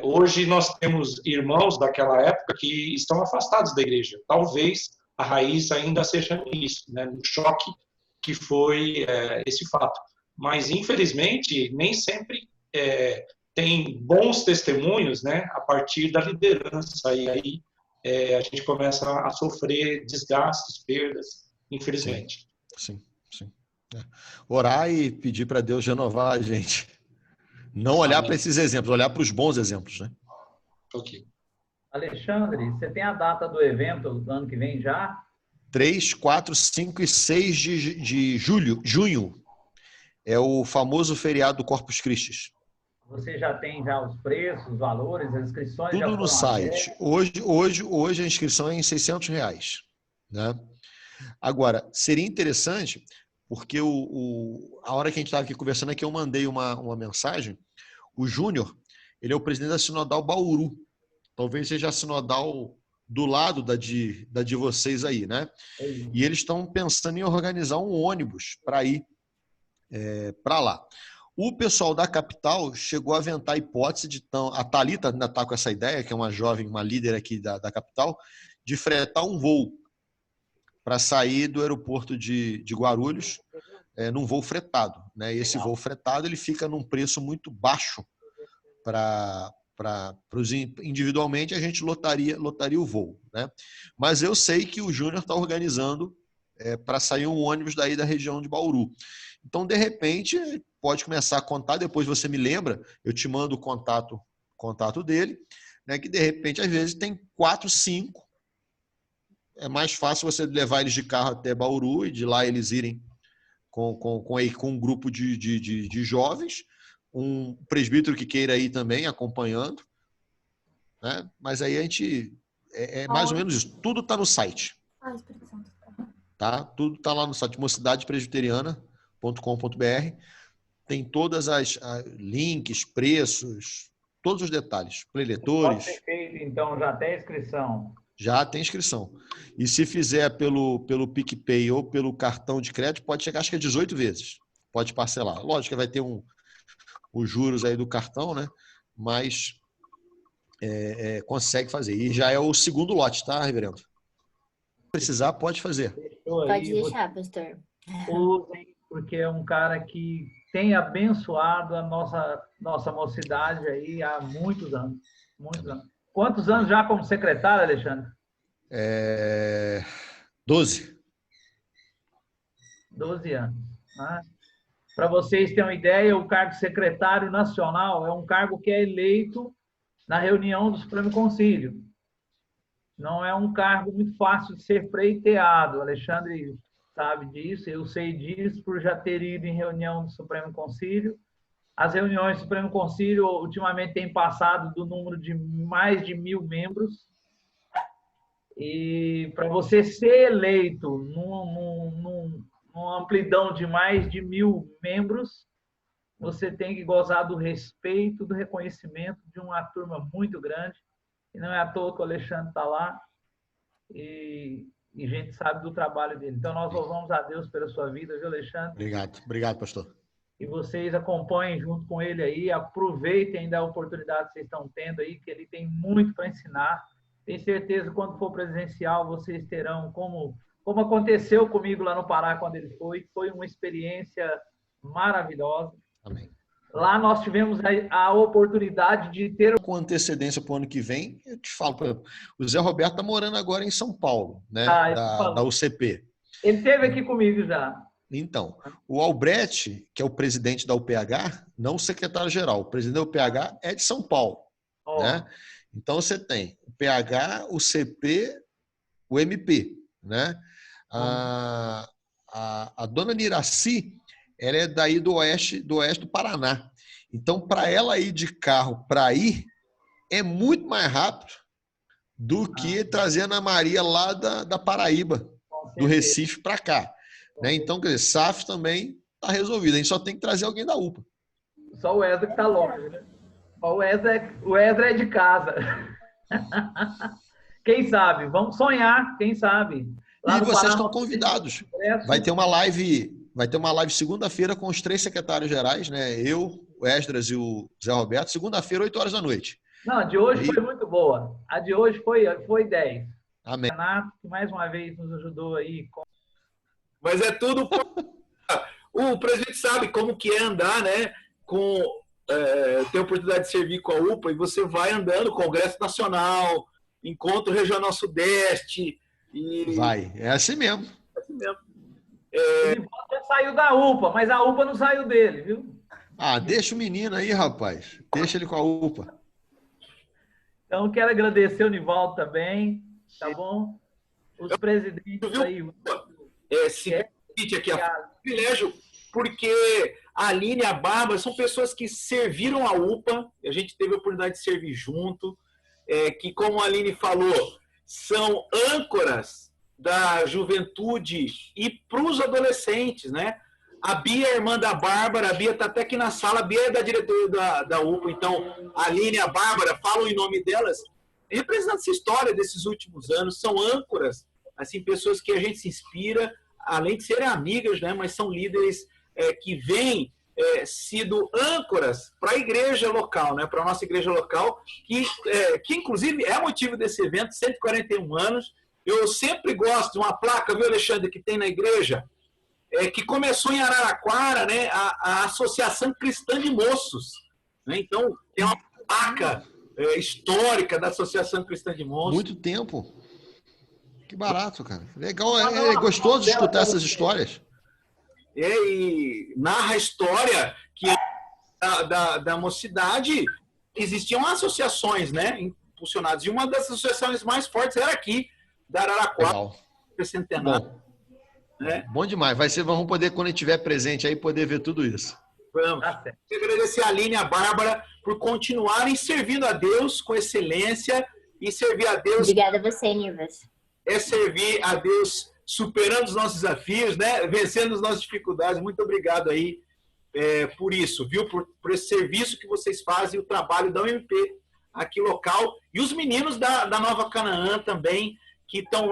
Hoje nós temos irmãos daquela época que estão afastados da igreja. Talvez a raiz ainda seja nisso, né? No choque que foi esse fato. Mas, infelizmente, nem sempre tem bons testemunhos, né? A partir da liderança. E aí a gente começa a sofrer desgastes, perdas, infelizmente. Sim. Orar e pedir para Deus renovar a gente. Não olhar para esses exemplos, olhar para os bons exemplos, né? Ok. Alexandre, você tem a data do evento do ano que vem já? 3, 4, 5 e 6 de junho. É o famoso feriado do Corpus Christi. Você já tem os preços, os valores, as inscrições? Tudo no site. Hoje a inscrição é em R$600, né? Agora, seria interessante, porque a hora que a gente estava aqui conversando aqui, eu mandei uma mensagem. O Júnior, ele é o presidente da Sinodal Bauru. Talvez seja a Sinodal do lado da de vocês aí, né? E eles estão pensando em organizar um ônibus para ir para lá. O pessoal da capital chegou a aventar a hipótese a Thalita ainda está com essa ideia, que é uma jovem, uma líder aqui da capital, de fretar um voo para sair do aeroporto de Guarulhos num voo fretado, né? E esse voo fretado ele fica num preço muito baixo para os individualmente, a gente lotaria o voo, né? Mas eu sei que o Júnior está organizando para sair um ônibus daí da região de Bauru. Então, de repente, pode começar a contar, depois você me lembra, eu te mando o contato dele, né? Que de repente, às vezes, tem 4, 5. É mais fácil você levar eles de carro até Bauru e de lá eles irem com um grupo de jovens, um presbítero que queira ir também acompanhando, né? Mas aí a gente mais ou menos isso. Tudo está no site. Tá? Tudo está lá no site mocidadespresbiteriana.com.br. Tem todas as links, preços, todos os detalhes, preletores. Pode ser feito, então, já tem inscrição. Já tem inscrição. E se fizer pelo PicPay ou pelo cartão de crédito, pode chegar, acho que 18 vezes. Pode parcelar. Lógico que vai ter os juros aí do cartão, né? Mas consegue fazer. E já é o segundo lote, tá, reverendo? Se precisar, pode fazer. Pode deixar, pastor. Usem, porque é um cara que tem abençoado a nossa mocidade aí há muitos anos. Muitos anos. Quantos anos já como secretário, Alexandre? 12. 12 anos. Né? Para vocês terem uma ideia, o cargo de secretário nacional é um cargo que é eleito na reunião do Supremo Concílio. Não é um cargo muito fácil de ser pleiteado. O Alexandre sabe disso, eu sei disso, por já ter ido em reunião do Supremo Concílio. As reuniões do Supremo Concílio, ultimamente, têm passado do número de mais de 1.000 membros. E para você ser eleito numa amplidão de mais de 1.000 membros, você tem que gozar do respeito, do reconhecimento de uma turma muito grande. E não é à toa que o Alexandre está lá. E a gente sabe do trabalho dele. Então, nós louvamos a Deus pela sua vida, viu, Alexandre? Obrigado, pastor. E vocês acompanhem junto com ele aí, aproveitem ainda a oportunidade que vocês estão tendo aí, que ele tem muito para ensinar. Tenho certeza que quando for presencial, vocês terão, como aconteceu comigo lá no Pará quando ele foi uma experiência maravilhosa. Amém. Lá nós tivemos a oportunidade de ter... Com antecedência para o ano que vem, eu te falo, por exemplo, o Zé Roberto está morando agora em São Paulo, né? Da UCP. Ele esteve aqui comigo já. Então, o Albrecht, que é o presidente da UPH, não o secretário-geral, o presidente da UPH é de São Paulo, né? Então, você tem o PH, o CP, o MP, né? A dona Niraci, ela é daí do oeste do Paraná. Então, para ela ir de carro para ir, é muito mais rápido do que trazer a Ana Maria lá da Paraíba, do Recife para cá. Né? Então, quer dizer, SAF também está resolvido. A gente só tem que trazer alguém da UPA. Só o Wesley que está longe, né? O Wesley é de casa. Quem sabe? Vamos sonhar, quem sabe? Lá e vocês estão convidados. Vai ter uma live segunda-feira com os 3 secretários gerais, né? Eu, o Esdras e o Zé Roberto, segunda-feira, 8 horas da noite. Não, a de hoje foi muito boa. A de hoje foi 10. Amém. Renato, que mais uma vez nos ajudou aí. Mas é tudo... O presidente sabe como que é andar, né? Ter a oportunidade de servir com a UPA e você vai andando, Congresso Nacional, Encontro Regional Sudeste... Vai, é assim mesmo. É assim mesmo. Ele já saiu da UPA, mas a UPA não saiu dele, viu? Ah, deixa o menino aí, rapaz. Deixa ele com a UPA. Então, quero agradecer o Nivaldo também, tá bom? Os presidentes aí. Aqui, privilégio, porque a Aline e a Bárbara são pessoas que serviram a UPA, a gente teve a oportunidade de servir junto, que, como a Aline falou, são âncoras da juventude e para os adolescentes, né? A Bia é irmã da Bárbara, a Bia está até aqui na sala, a Bia é da diretoria da UPA, então a Aline e a Bárbara falam em nome delas, representando essa história desses últimos anos, são âncoras, assim, pessoas que a gente se inspira, além de serem amigas, né? Mas são líderes que vêm sido âncoras para a igreja local, né? Para a nossa igreja local, que inclusive é motivo desse evento, 141 anos. Eu sempre gosto de uma placa, viu, Alexandre, que tem na igreja, que começou em Araraquara, né? A Associação Cristã de Moços. Né? Então, tem uma placa histórica da Associação Cristã de Moços. Muito tempo. Que barato, cara. Legal, é gostoso escutar essas histórias. E narra a história que da mocidade existiam associações, né, impulsionadas. E uma das associações mais fortes era aqui, da Araraquara, Centenário. Bom demais. Vamos poder, quando a gente estiver presente aí, poder ver tudo isso. Vamos. Quero agradecer a Aline e a Bárbara por continuarem servindo a Deus com excelência e servir a Deus. Obrigada a você, Nivas. É servir a Deus superando os nossos desafios, né? Vencendo as nossas dificuldades. Muito obrigado aí por isso, viu? Por esse serviço que vocês fazem, o trabalho da UMP aqui local. E os meninos da Nova Canaã também, que estão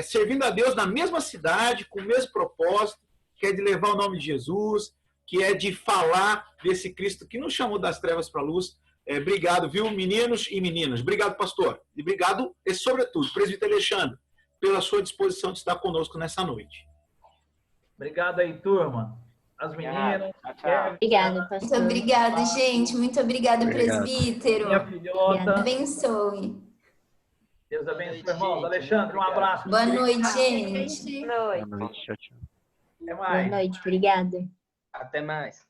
servindo a Deus na mesma cidade, com o mesmo propósito, que é de levar o nome de Jesus, que é de falar desse Cristo que nos chamou das trevas para a luz. Obrigado, viu, meninos e meninas? Obrigado, pastor. E obrigado, sobretudo, presbítero Alexandre, pela sua disposição de estar conosco nessa noite. Obrigado aí, turma. As meninas. Obrigada, pastor. Muito obrigada, gente. Muito obrigada, presbítero. Minha filhota. Deus abençoe. Deus abençoe, irmãos. Alexandre, um abraço. Boa noite, gente. Boa noite. Tchau, tchau. Até mais. Boa noite, obrigada. Até mais.